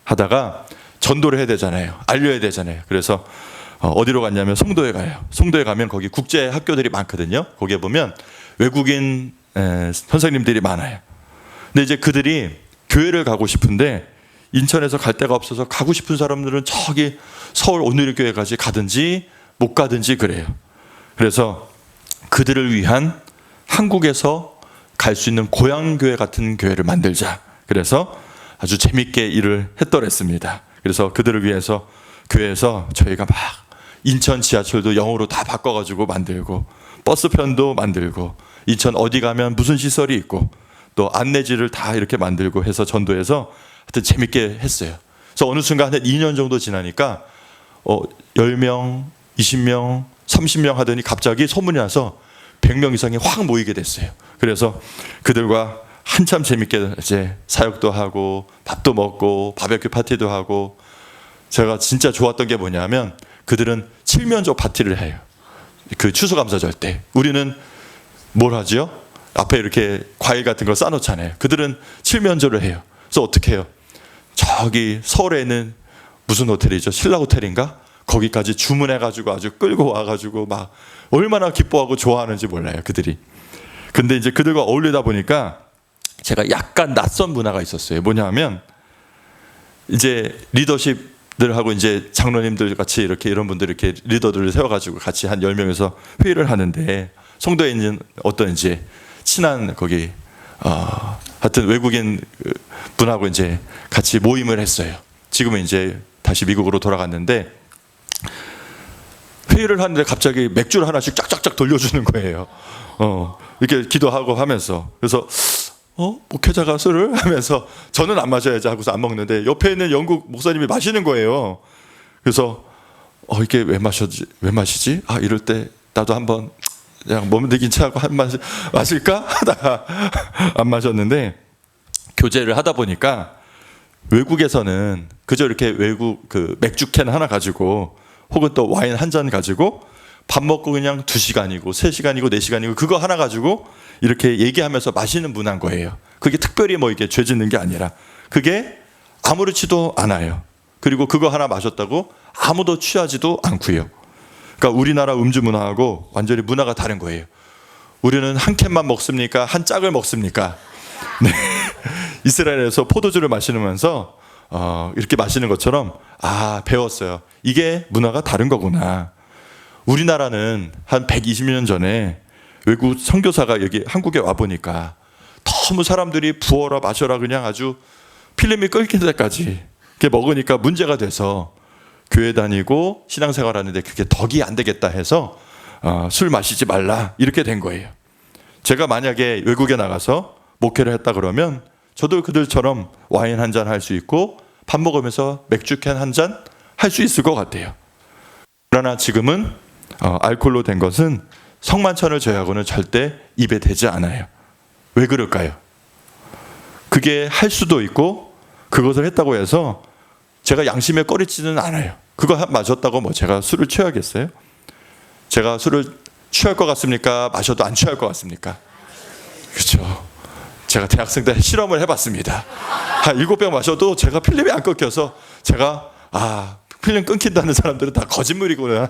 하다가 전도를 해야 되잖아요. 알려야 되잖아요. 그래서 어디로 갔냐면 송도에 가요. 송도에 가면 거기 국제 학교들이 많거든요. 거기에 보면 외국인 선생님들이 많아요. 근데 이제 그들이 교회를 가고 싶은데 인천에서 갈 데가 없어서 가고 싶은 사람들은 저기 서울 온누리교회까지 가든지 못 가든지 그래요. 그래서 그들을 위한 한국에서 갈 수 있는 고향교회 같은 교회를 만들자. 그래서 아주 재밌게 일을 했더랬습니다. 그래서 그들을 위해서 교회에서 저희가 막 인천 지하철도 영어로 다 바꿔가지고 만들고 버스편도 만들고 인천 어디 가면 무슨 시설이 있고 또 안내지를 다 이렇게 만들고 해서 전도해서 하여튼 재밌게 했어요. 그래서 어느 순간 한 2년 정도 지나니까 10명, 20명, 30명 하더니 갑자기 소문이 나서 100명 이상이 확 모이게 됐어요. 그래서 그들과 한참 재밌게 이제 사역도 하고 밥도 먹고 바베큐 파티도 하고 제가 진짜 좋았던 게 뭐냐면 그들은 칠면조 파티를 해요. 그 추수감사절 때. 우리는 뭘 하죠? 앞에 이렇게 과일 같은 걸 싸놓잖아요. 그들은 칠면조를 해요. 그래서 어떻게 해요? 저기 서울에 있는 무슨 호텔이죠? 신라 호텔인가? 거기까지 주문해가지고 아주 끌고 와가지고 막 얼마나 기뻐하고 좋아하는지 몰라요, 그들이. 근데 이제 그들과 어울리다 보니까 제가 약간 낯선 문화가 있었어요. 뭐냐 하면 이제 리더십들하고 이제 장로님들 같이 이렇게 이런 분들 이렇게 리더들을 세워가지고 같이 한 10명에서 회의를 하는데 송도에 있는 어떤 이제 친한 거기 하여튼 외국인 분하고 이제 같이 모임을 했어요. 지금은 이제 다시 미국으로 돌아갔는데 회의를 하는데 갑자기 맥주를 하나씩 쫙쫙쫙 돌려주는 거예요. 이렇게 기도하고 하면서. 그래서 목회자가 술을 하면서 저는 안 마셔야지 하고서 안 먹는데 옆에 있는 영국 목사님이 마시는 거예요. 그래서 이게 왜 마시지? 이럴 때 나도 한번 그냥 몸들긴 체하고 한 마실까 하다가 안 마셨는데, 교제를 하다 보니까 외국에서는 그저 이렇게 외국 그 맥주캔 하나 가지고 혹은 또 와인 한 잔 가지고 밥 먹고 그냥 2시간이고 3시간이고 4시간이고 그거 하나 가지고 이렇게 얘기하면서 마시는 문화인 거예요. 그게 특별히 뭐 이게 죄 짓는 게 아니라 그게 아무렇지도 않아요. 그리고 그거 하나 마셨다고 아무도 취하지도 않고요. 그러니까 우리나라 음주 문화하고 완전히 문화가 다른 거예요. 우리는 한 캔만 먹습니까? 한 짝을 먹습니까? 네. 이스라엘에서 포도주를 마시면서 이렇게 마시는 것처럼 배웠어요. 이게 문화가 다른 거구나. 우리나라는 한 120년 전에 외국 선교사가 여기 한국에 와 보니까 너무 사람들이 부어라 마셔라 그냥 아주 필름이 끊길 때까지 이렇게 먹으니까 문제가 돼서 교회 다니고 신앙생활 하는데 그게 덕이 안 되겠다 해서 술 마시지 말라 이렇게 된 거예요. 제가 만약에 외국에 나가서 목회를 했다 그러면 저도 그들처럼 와인 한 잔 할 수 있고 밥 먹으면서 맥주캔 한 잔 할 수 있을 것 같아요. 그러나 지금은 알코올로 된 것은 성만찬을 제외하고는 절대 입에 대지 않아요. 왜 그럴까요? 그게 할 수도 있고 그것을 했다고 해서 제가 양심에 꺼리지는 않아요. 그거 마셨다고 뭐 제가 술을 취하겠어요? 제가 술을 취할 것 같습니까? 마셔도 안 취할 것 같습니까? 그렇죠. 제가 대학생 때 실험을 해봤습니다. 한 7병 마셔도 제가 필름이 안 끊겨서 제가 필름 끊긴다는 사람들은 다 거짓말이구나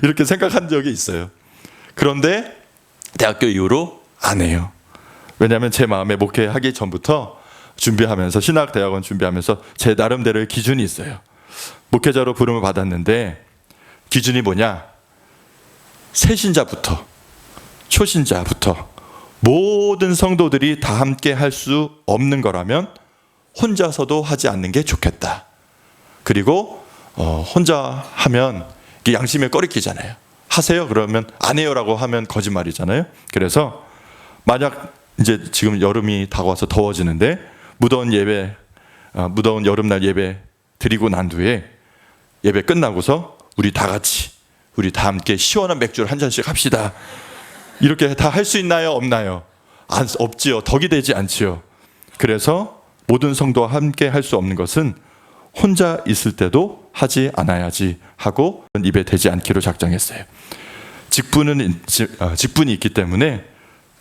이렇게 생각한 적이 있어요. 그런데 대학교 이후로 안 해요. 왜냐하면 제 마음에 목회하기 전부터 준비하면서 신학대학원 준비하면서 제 나름대로의 기준이 있어요. 목회자로 부름을 받았는데 기준이 뭐냐? 새신자부터 초신자부터 모든 성도들이 다 함께 할 수 없는 거라면 혼자서도 하지 않는 게 좋겠다. 그리고 혼자 하면 이게 양심에 꺼리끼잖아요. 하세요 그러면 안 해요라고 하면 거짓말이잖아요. 그래서 만약 이제 지금 여름이 다가와서 더워지는데 무더운 여름날 예배 드리고 난 뒤에 예배 끝나고서 우리 다 함께 시원한 맥주를 한 잔씩 합시다. 이렇게 다 할 수 있나요? 없나요? 없지요. 덕이 되지 않지요. 그래서 모든 성도와 함께 할 수 없는 것은 혼자 있을 때도 하지 않아야지 하고 입에 대지 않기로 작정했어요. 직분이 있기 때문에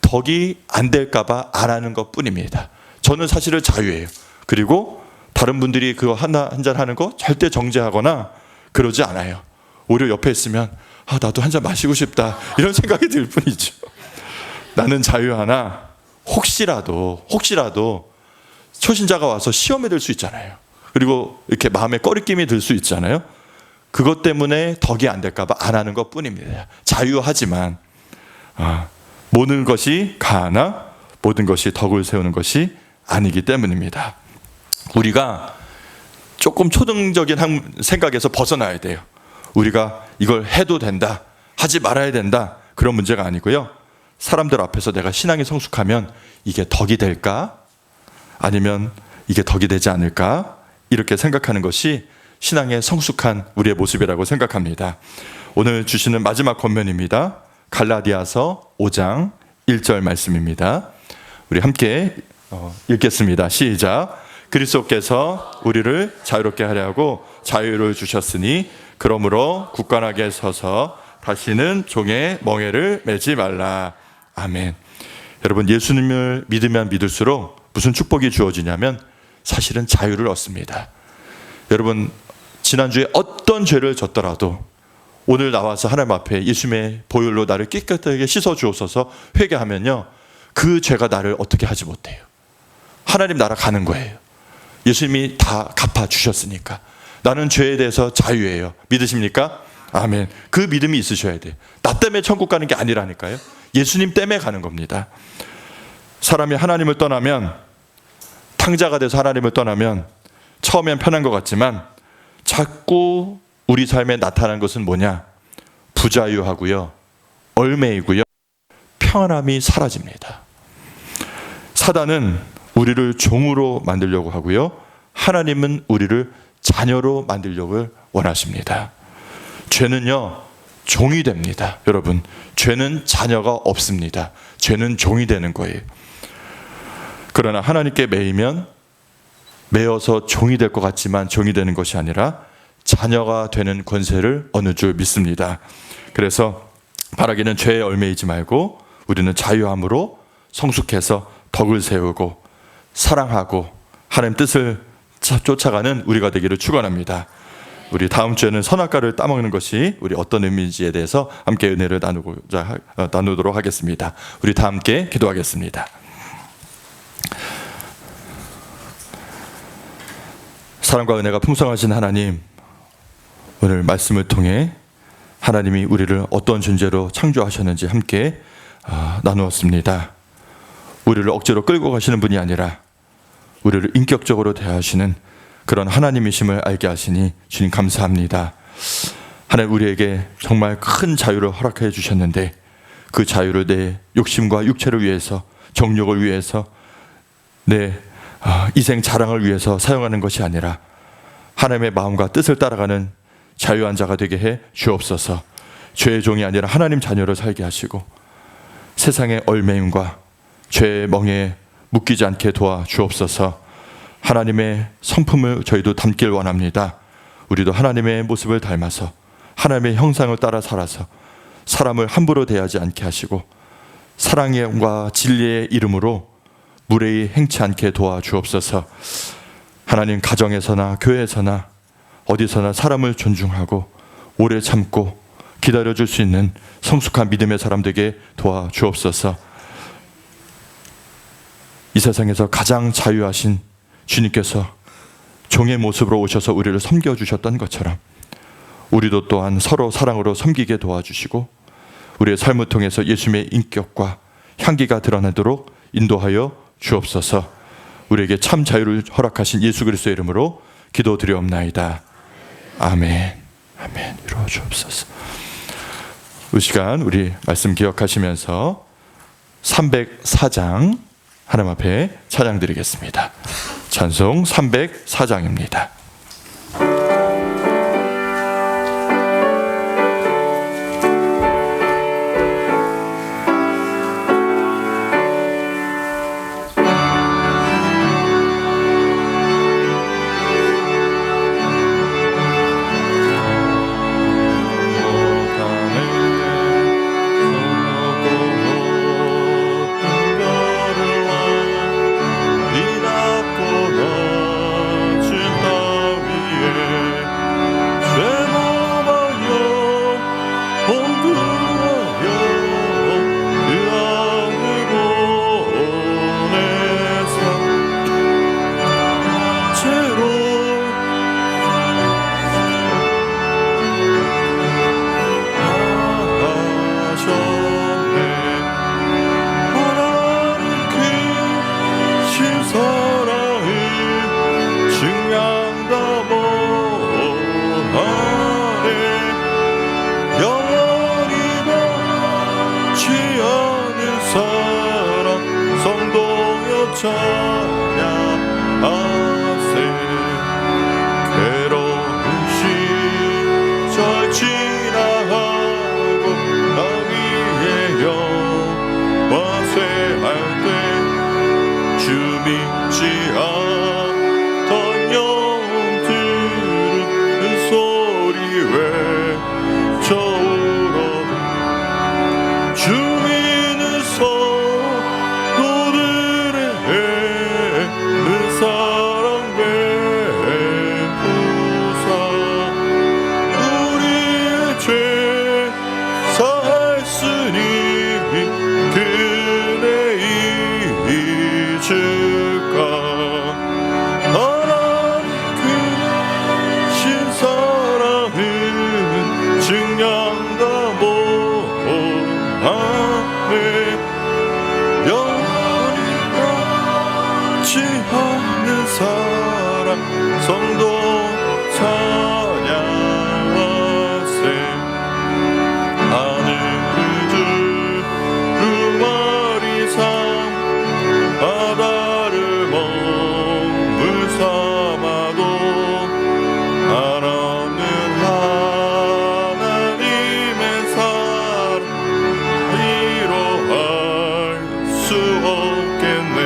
덕이 안 될까 봐 안 하는 것뿐입니다. 저는 사실은 자유예요. 그리고 다른 분들이 그거 한 잔 하는 거 절대 정죄하거나 그러지 않아요. 오히려 옆에 있으면 나도 한 잔 마시고 싶다 이런 생각이 들 뿐이죠. 나는 자유하나 혹시라도 초신자가 와서 시험에 들 수 있잖아요. 그리고 이렇게 마음에 꺼리낌이 들 수 있잖아요. 그것 때문에 덕이 안 될까 봐 안 하는 것뿐입니다. 자유하지만 모든 것이 가하나 모든 것이 덕을 세우는 것이 아니기 때문입니다. 우리가 조금 초등적인 생각에서 벗어나야 돼요. 우리가 이걸 해도 된다, 하지 말아야 된다 그런 문제가 아니고요. 사람들 앞에서 내가 신앙이 성숙하면 이게 덕이 될까? 아니면 이게 덕이 되지 않을까? 이렇게 생각하는 것이 신앙의 성숙한 우리의 모습이라고 생각합니다. 오늘 주시는 마지막 권면입니다. 갈라디아서 5장 1절 말씀입니다. 우리 함께 읽겠습니다. 시작. 그리스도께서 우리를 자유롭게 하려고 자유를 주셨으니 그러므로 굳건하게 서서 다시는 종의 멍에를 매지 말라. 아멘. 여러분, 예수님을 믿으면 믿을수록 무슨 축복이 주어지냐면 사실은 자유를 얻습니다. 여러분, 지난주에 어떤 죄를 졌더라도 오늘 나와서 하나님 앞에 예수님의 보혈로 나를 깨끗하게 씻어 주옵소서 회개하면요, 그 죄가 나를 어떻게 하지 못해요. 하나님 나라 가는 거예요. 예수님이 다 갚아 주셨으니까. 나는 죄에 대해서 자유예요. 믿으십니까? 아멘. 그 믿음이 있으셔야 돼요. 나 때문에 천국 가는 게 아니라니까요. 예수님 때문에 가는 겁니다. 사람이 하나님을 떠나면, 탕자가 돼서 하나님을 떠나면 처음엔 편한 것 같지만 자꾸 우리 삶에 나타난 것은 뭐냐? 부자유하고요, 얼매이고요, 평안함이 사라집니다. 사단은 우리를 종으로 만들려고 하고요, 하나님은 우리를 자녀로 만들려고 원하십니다. 죄는요, 종이 됩니다. 여러분, 죄는 자녀가 없습니다. 죄는 종이 되는 거예요. 그러나 하나님께 매여서 종이 될 것 같지만 종이 되는 것이 아니라 자녀가 되는 권세를 얻는 줄 믿습니다. 그래서 바라기는 죄에 얽매이지 말고 우리는 자유함으로 성숙해서 덕을 세우고 사랑하고 하나님 뜻을 쫓아가는 우리가 되기를 축원합니다. 우리 다음 주에는 선악과를 따먹는 것이 우리 어떤 의미인지에 대해서 함께 은혜를 나누도록 하겠습니다. 우리 다 함께 기도하겠습니다. 사랑과 은혜가 풍성하신 하나님, 오늘 말씀을 통해 하나님이 우리를 어떤 존재로 창조하셨는지 함께 나누었습니다. 우리를 억지로 끌고 가시는 분이 아니라 우리를 인격적으로 대하시는 그런 하나님이심을 알게 하시니 주님 감사합니다. 하나님, 우리에게 정말 큰 자유를 허락해 주셨는데 그 자유를 내 욕심과 육체를 위해서, 정욕을 위해서, 내 이생 자랑을 위해서 사용하는 것이 아니라 하나님의 마음과 뜻을 따라가는 자유한 자가 되게 해 주옵소서. 죄의 종이 아니라 하나님 자녀로 살게 하시고 세상의 얼매임과 죄의 멍에 묶이지 않게 도와 주옵소서. 하나님의 성품을 저희도 담길 원합니다. 우리도 하나님의 모습을 닮아서 하나님의 형상을 따라 살아서 사람을 함부로 대하지 않게 하시고 사랑과 진리의 이름으로 무례히 행치 않게 도와 주옵소서. 하나님, 가정에서나 교회에서나 어디서나 사람을 존중하고 오래 참고 기다려줄 수 있는 성숙한 믿음의 사람 되게 도와 주옵소서. 이 세상에서 가장 자유하신 주님께서 종의 모습으로 오셔서 우리를 섬겨주셨던 것처럼 우리도 또한 서로 사랑으로 섬기게 도와주시고 우리의 삶을 통해서 예수님의 인격과 향기가 드러나도록 인도하여 주옵소서. 우리에게 참 자유를 허락하신 예수 그리스도의 이름으로 기도드리옵나이다. 아멘. 아멘. 이루어 주옵소서. 이 시간 우리 말씀 기억하시면서 304장 하나님 앞에 찬양드리겠습니다. 찬송 304장입니다. 주민은 성도들의 안에 영원히 취하는 사랑 성도 찬양하세 하늘 우주 루마리 산 바다를 먹물 삼아도 한없는 하나님의 사랑 이로할 수 없겠네.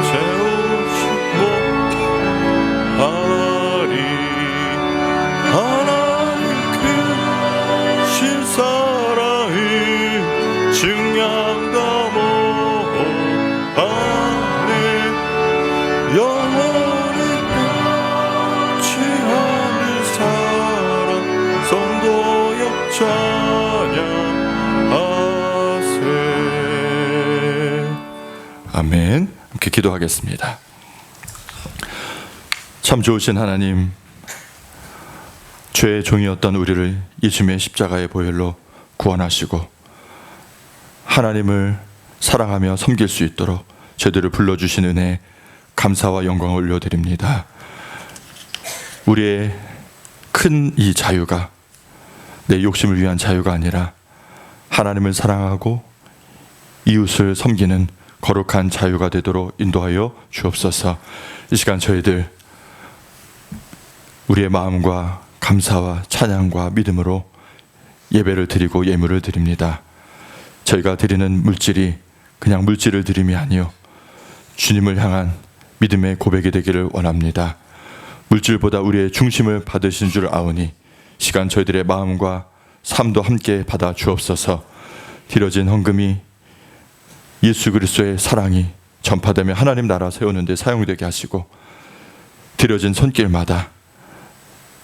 채우신 목하리 하나님 그 실사랑이 증량다모 안에 영원히 취하는 사랑 성도여 찬양하세. 아멘. 함께 기도하겠습니다. 참 좋으신 하나님, 죄의 종이었던 우리를 예수님의 십자가의 보혈로 구원하시고 하나님을 사랑하며 섬길 수 있도록 저희들을 불러주신 은혜에 감사와 영광을 올려드립니다. 우리의 큰 이 자유가 내 욕심을 위한 자유가 아니라 하나님을 사랑하고 이웃을 섬기는 거룩한 자유가 되도록 인도하여 주옵소서. 이 시간 저희들 우리의 마음과 감사와 찬양과 믿음으로 예배를 드리고 예물을 드립니다. 저희가 드리는 물질이 그냥 물질을 드림이 아니요 주님을 향한 믿음의 고백이 되기를 원합니다. 물질보다 우리의 중심을 받으신 줄 아오니 시간 저희들의 마음과 삶도 함께 받아 주옵소서. 드려진 헌금이 예수 그리스도의 사랑이 전파되며 하나님 나라 세우는 데 사용되게 하시고 드려진 손길마다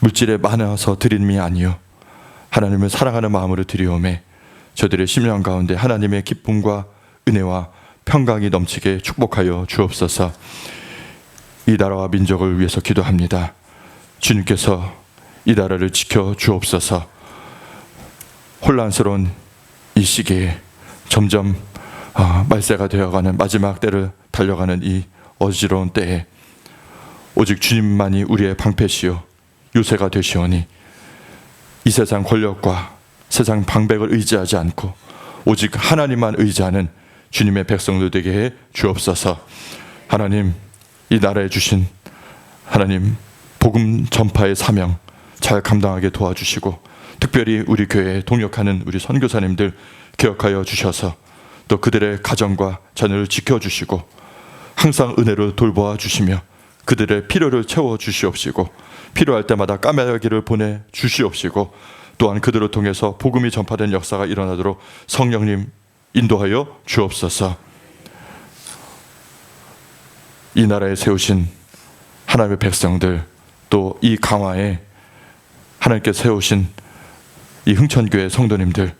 물질에 많아서 드림이 아니요 하나님을 사랑하는 마음으로 드리오매 저들의 심령 가운데 하나님의 기쁨과 은혜와 평강이 넘치게 축복하여 주옵소서. 이 나라와 민족을 위해서 기도합니다. 주님께서 이 나라를 지켜 주옵소서. 혼란스러운 이 시기에 점점 말세가 되어가는 마지막 때를 달려가는 이 어지러운 때에 오직 주님만이 우리의 방패시요 요새가 되시오니 이 세상 권력과 세상 방백을 의지하지 않고 오직 하나님만 의지하는 주님의 백성들 되게 해 주옵소서. 하나님, 이 나라에 주신 하나님 복음 전파의 사명 잘 감당하게 도와주시고 특별히 우리 교회에 동역하는 우리 선교사님들 기억하여 주셔서 또 그들의 가정과 자녀를 지켜주시고 항상 은혜로 돌보아 주시며 그들의 필요를 채워 주시옵시고 필요할 때마다 까마귀를 보내 주시옵시고 또한 그들을 통해서 복음이 전파된 역사가 일어나도록 성령님 인도하여 주옵소서. 이 나라에 세우신 하나님의 백성들 또 이 강화에 하나님께 세우신 이 흥천교회 성도님들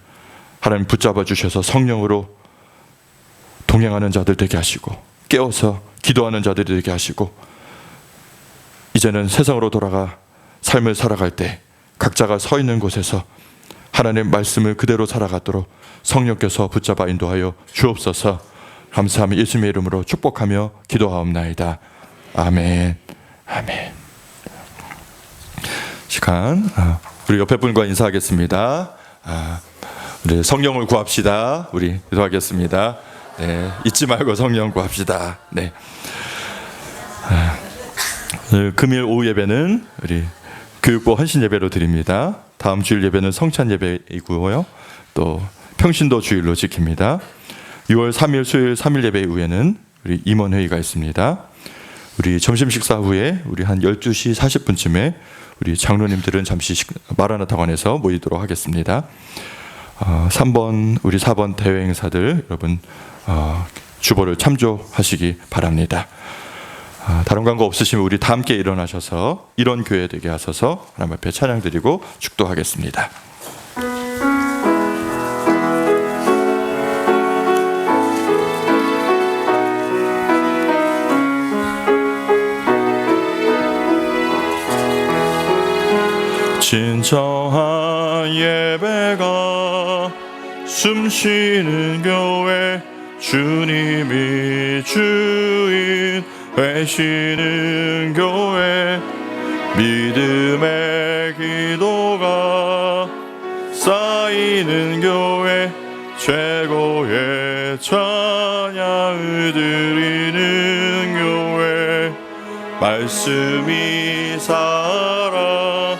하나님 붙잡아 주셔서 성령으로 동행하는 자들 되게 하시고 깨어서 기도하는 자들이 되게 하시고 이제는 세상으로 돌아가 삶을 살아갈 때 각자가 서 있는 곳에서 하나님의 말씀을 그대로 살아가도록 성령께서 붙잡아 인도하여 주옵소서. 감사하며 예수님의 이름으로 축복하며 기도하옵나이다. 아멘. 아멘. 시간 우리 옆에 분과 인사하겠습니다. 우리 성령을 구합시다. 우리 기도하겠습니다. 네, 잊지 말고 성령 구합시다. 네. 오늘 금요일 오후 예배는 우리 교육부 헌신 예배로 드립니다. 다음 주일 예배는 성찬 예배이고요. 또 평신도 주일로 지킵니다. 6월 3일 수요일 3일 예배 이후에는 우리 임원회의가 있습니다. 우리 점심 식사 후에 우리 한 12시 40분쯤에 우리 장로님들은 잠시 마라나타관에서 모이도록 하겠습니다. 3번 우리 4번 대회 행사들 여러분 주보를 참조하시기 바랍니다. 다른 광고 없으시면 우리 다 함께 일어나셔서 이런 교회 되게 하셔서 하나님 앞에 찬양드리고 축도하겠습니다. 진정한 예배가 숨쉬는 교회, 주님이 주인 되시는 교회, 믿음의 기도가 쌓이는 교회, 최고의 찬양을 드리는 교회, 말씀이 살아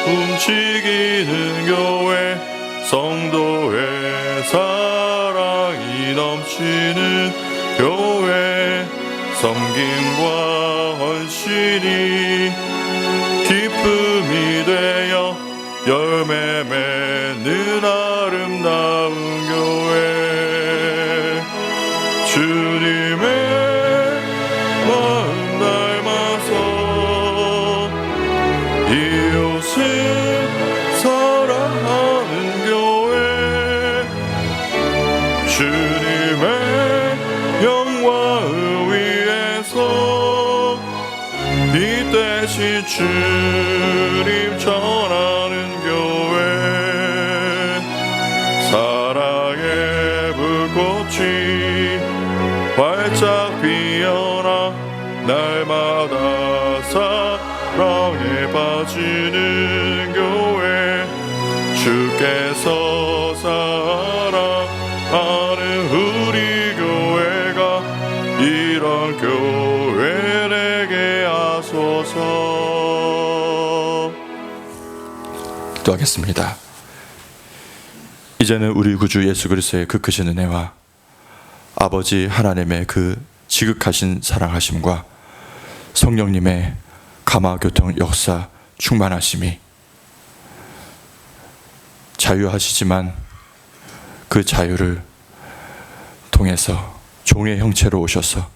움직이는 교회, 성도의 사랑이 넘치는 교회, 섬김과 헌신이 기쁨이 되어 열매 맺는 아름다운 교회, 주님의 마음 닮아서 이웃을 사랑하는 교회, 주님의 영광을 위해서 이 대신 주님 전하는 교회, 사랑의 불꽃이 활짝 피어나 날마다 사랑에 빠지는 교회, 주께서 사랑하는 우리 교회가 이런 교회 되게 하소서. 기도하겠습니다. 이제는 우리 구주 예수 그리스도의 그 크신 은혜와 아버지 하나님의 그 지극하신 사랑하심과 성령님의 감화교통 역사 충만하심이 자유하시지만 그 자유를 통해서 종의 형체로 오셔서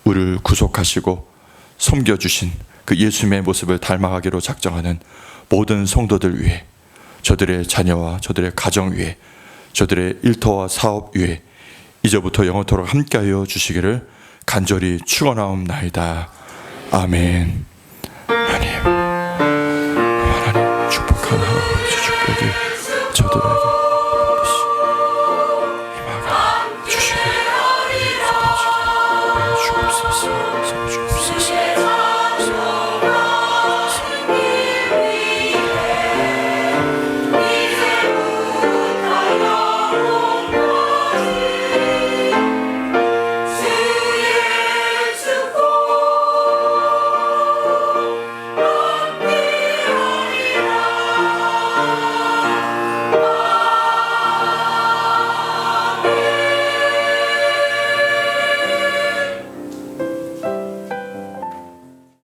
우리를 구속하시고 섬겨주신 그 예수님의 모습을 닮아가기로 작정하는 모든 성도들 위해, 저들의 자녀와 저들의 가정 위해, 저들의 일터와 사업 위해 이제부터 영원토록 함께하여 주시기를 간절히 축원하옵나이다. 아멘. 하나님 축복하는 하나님의 축복이 저들에게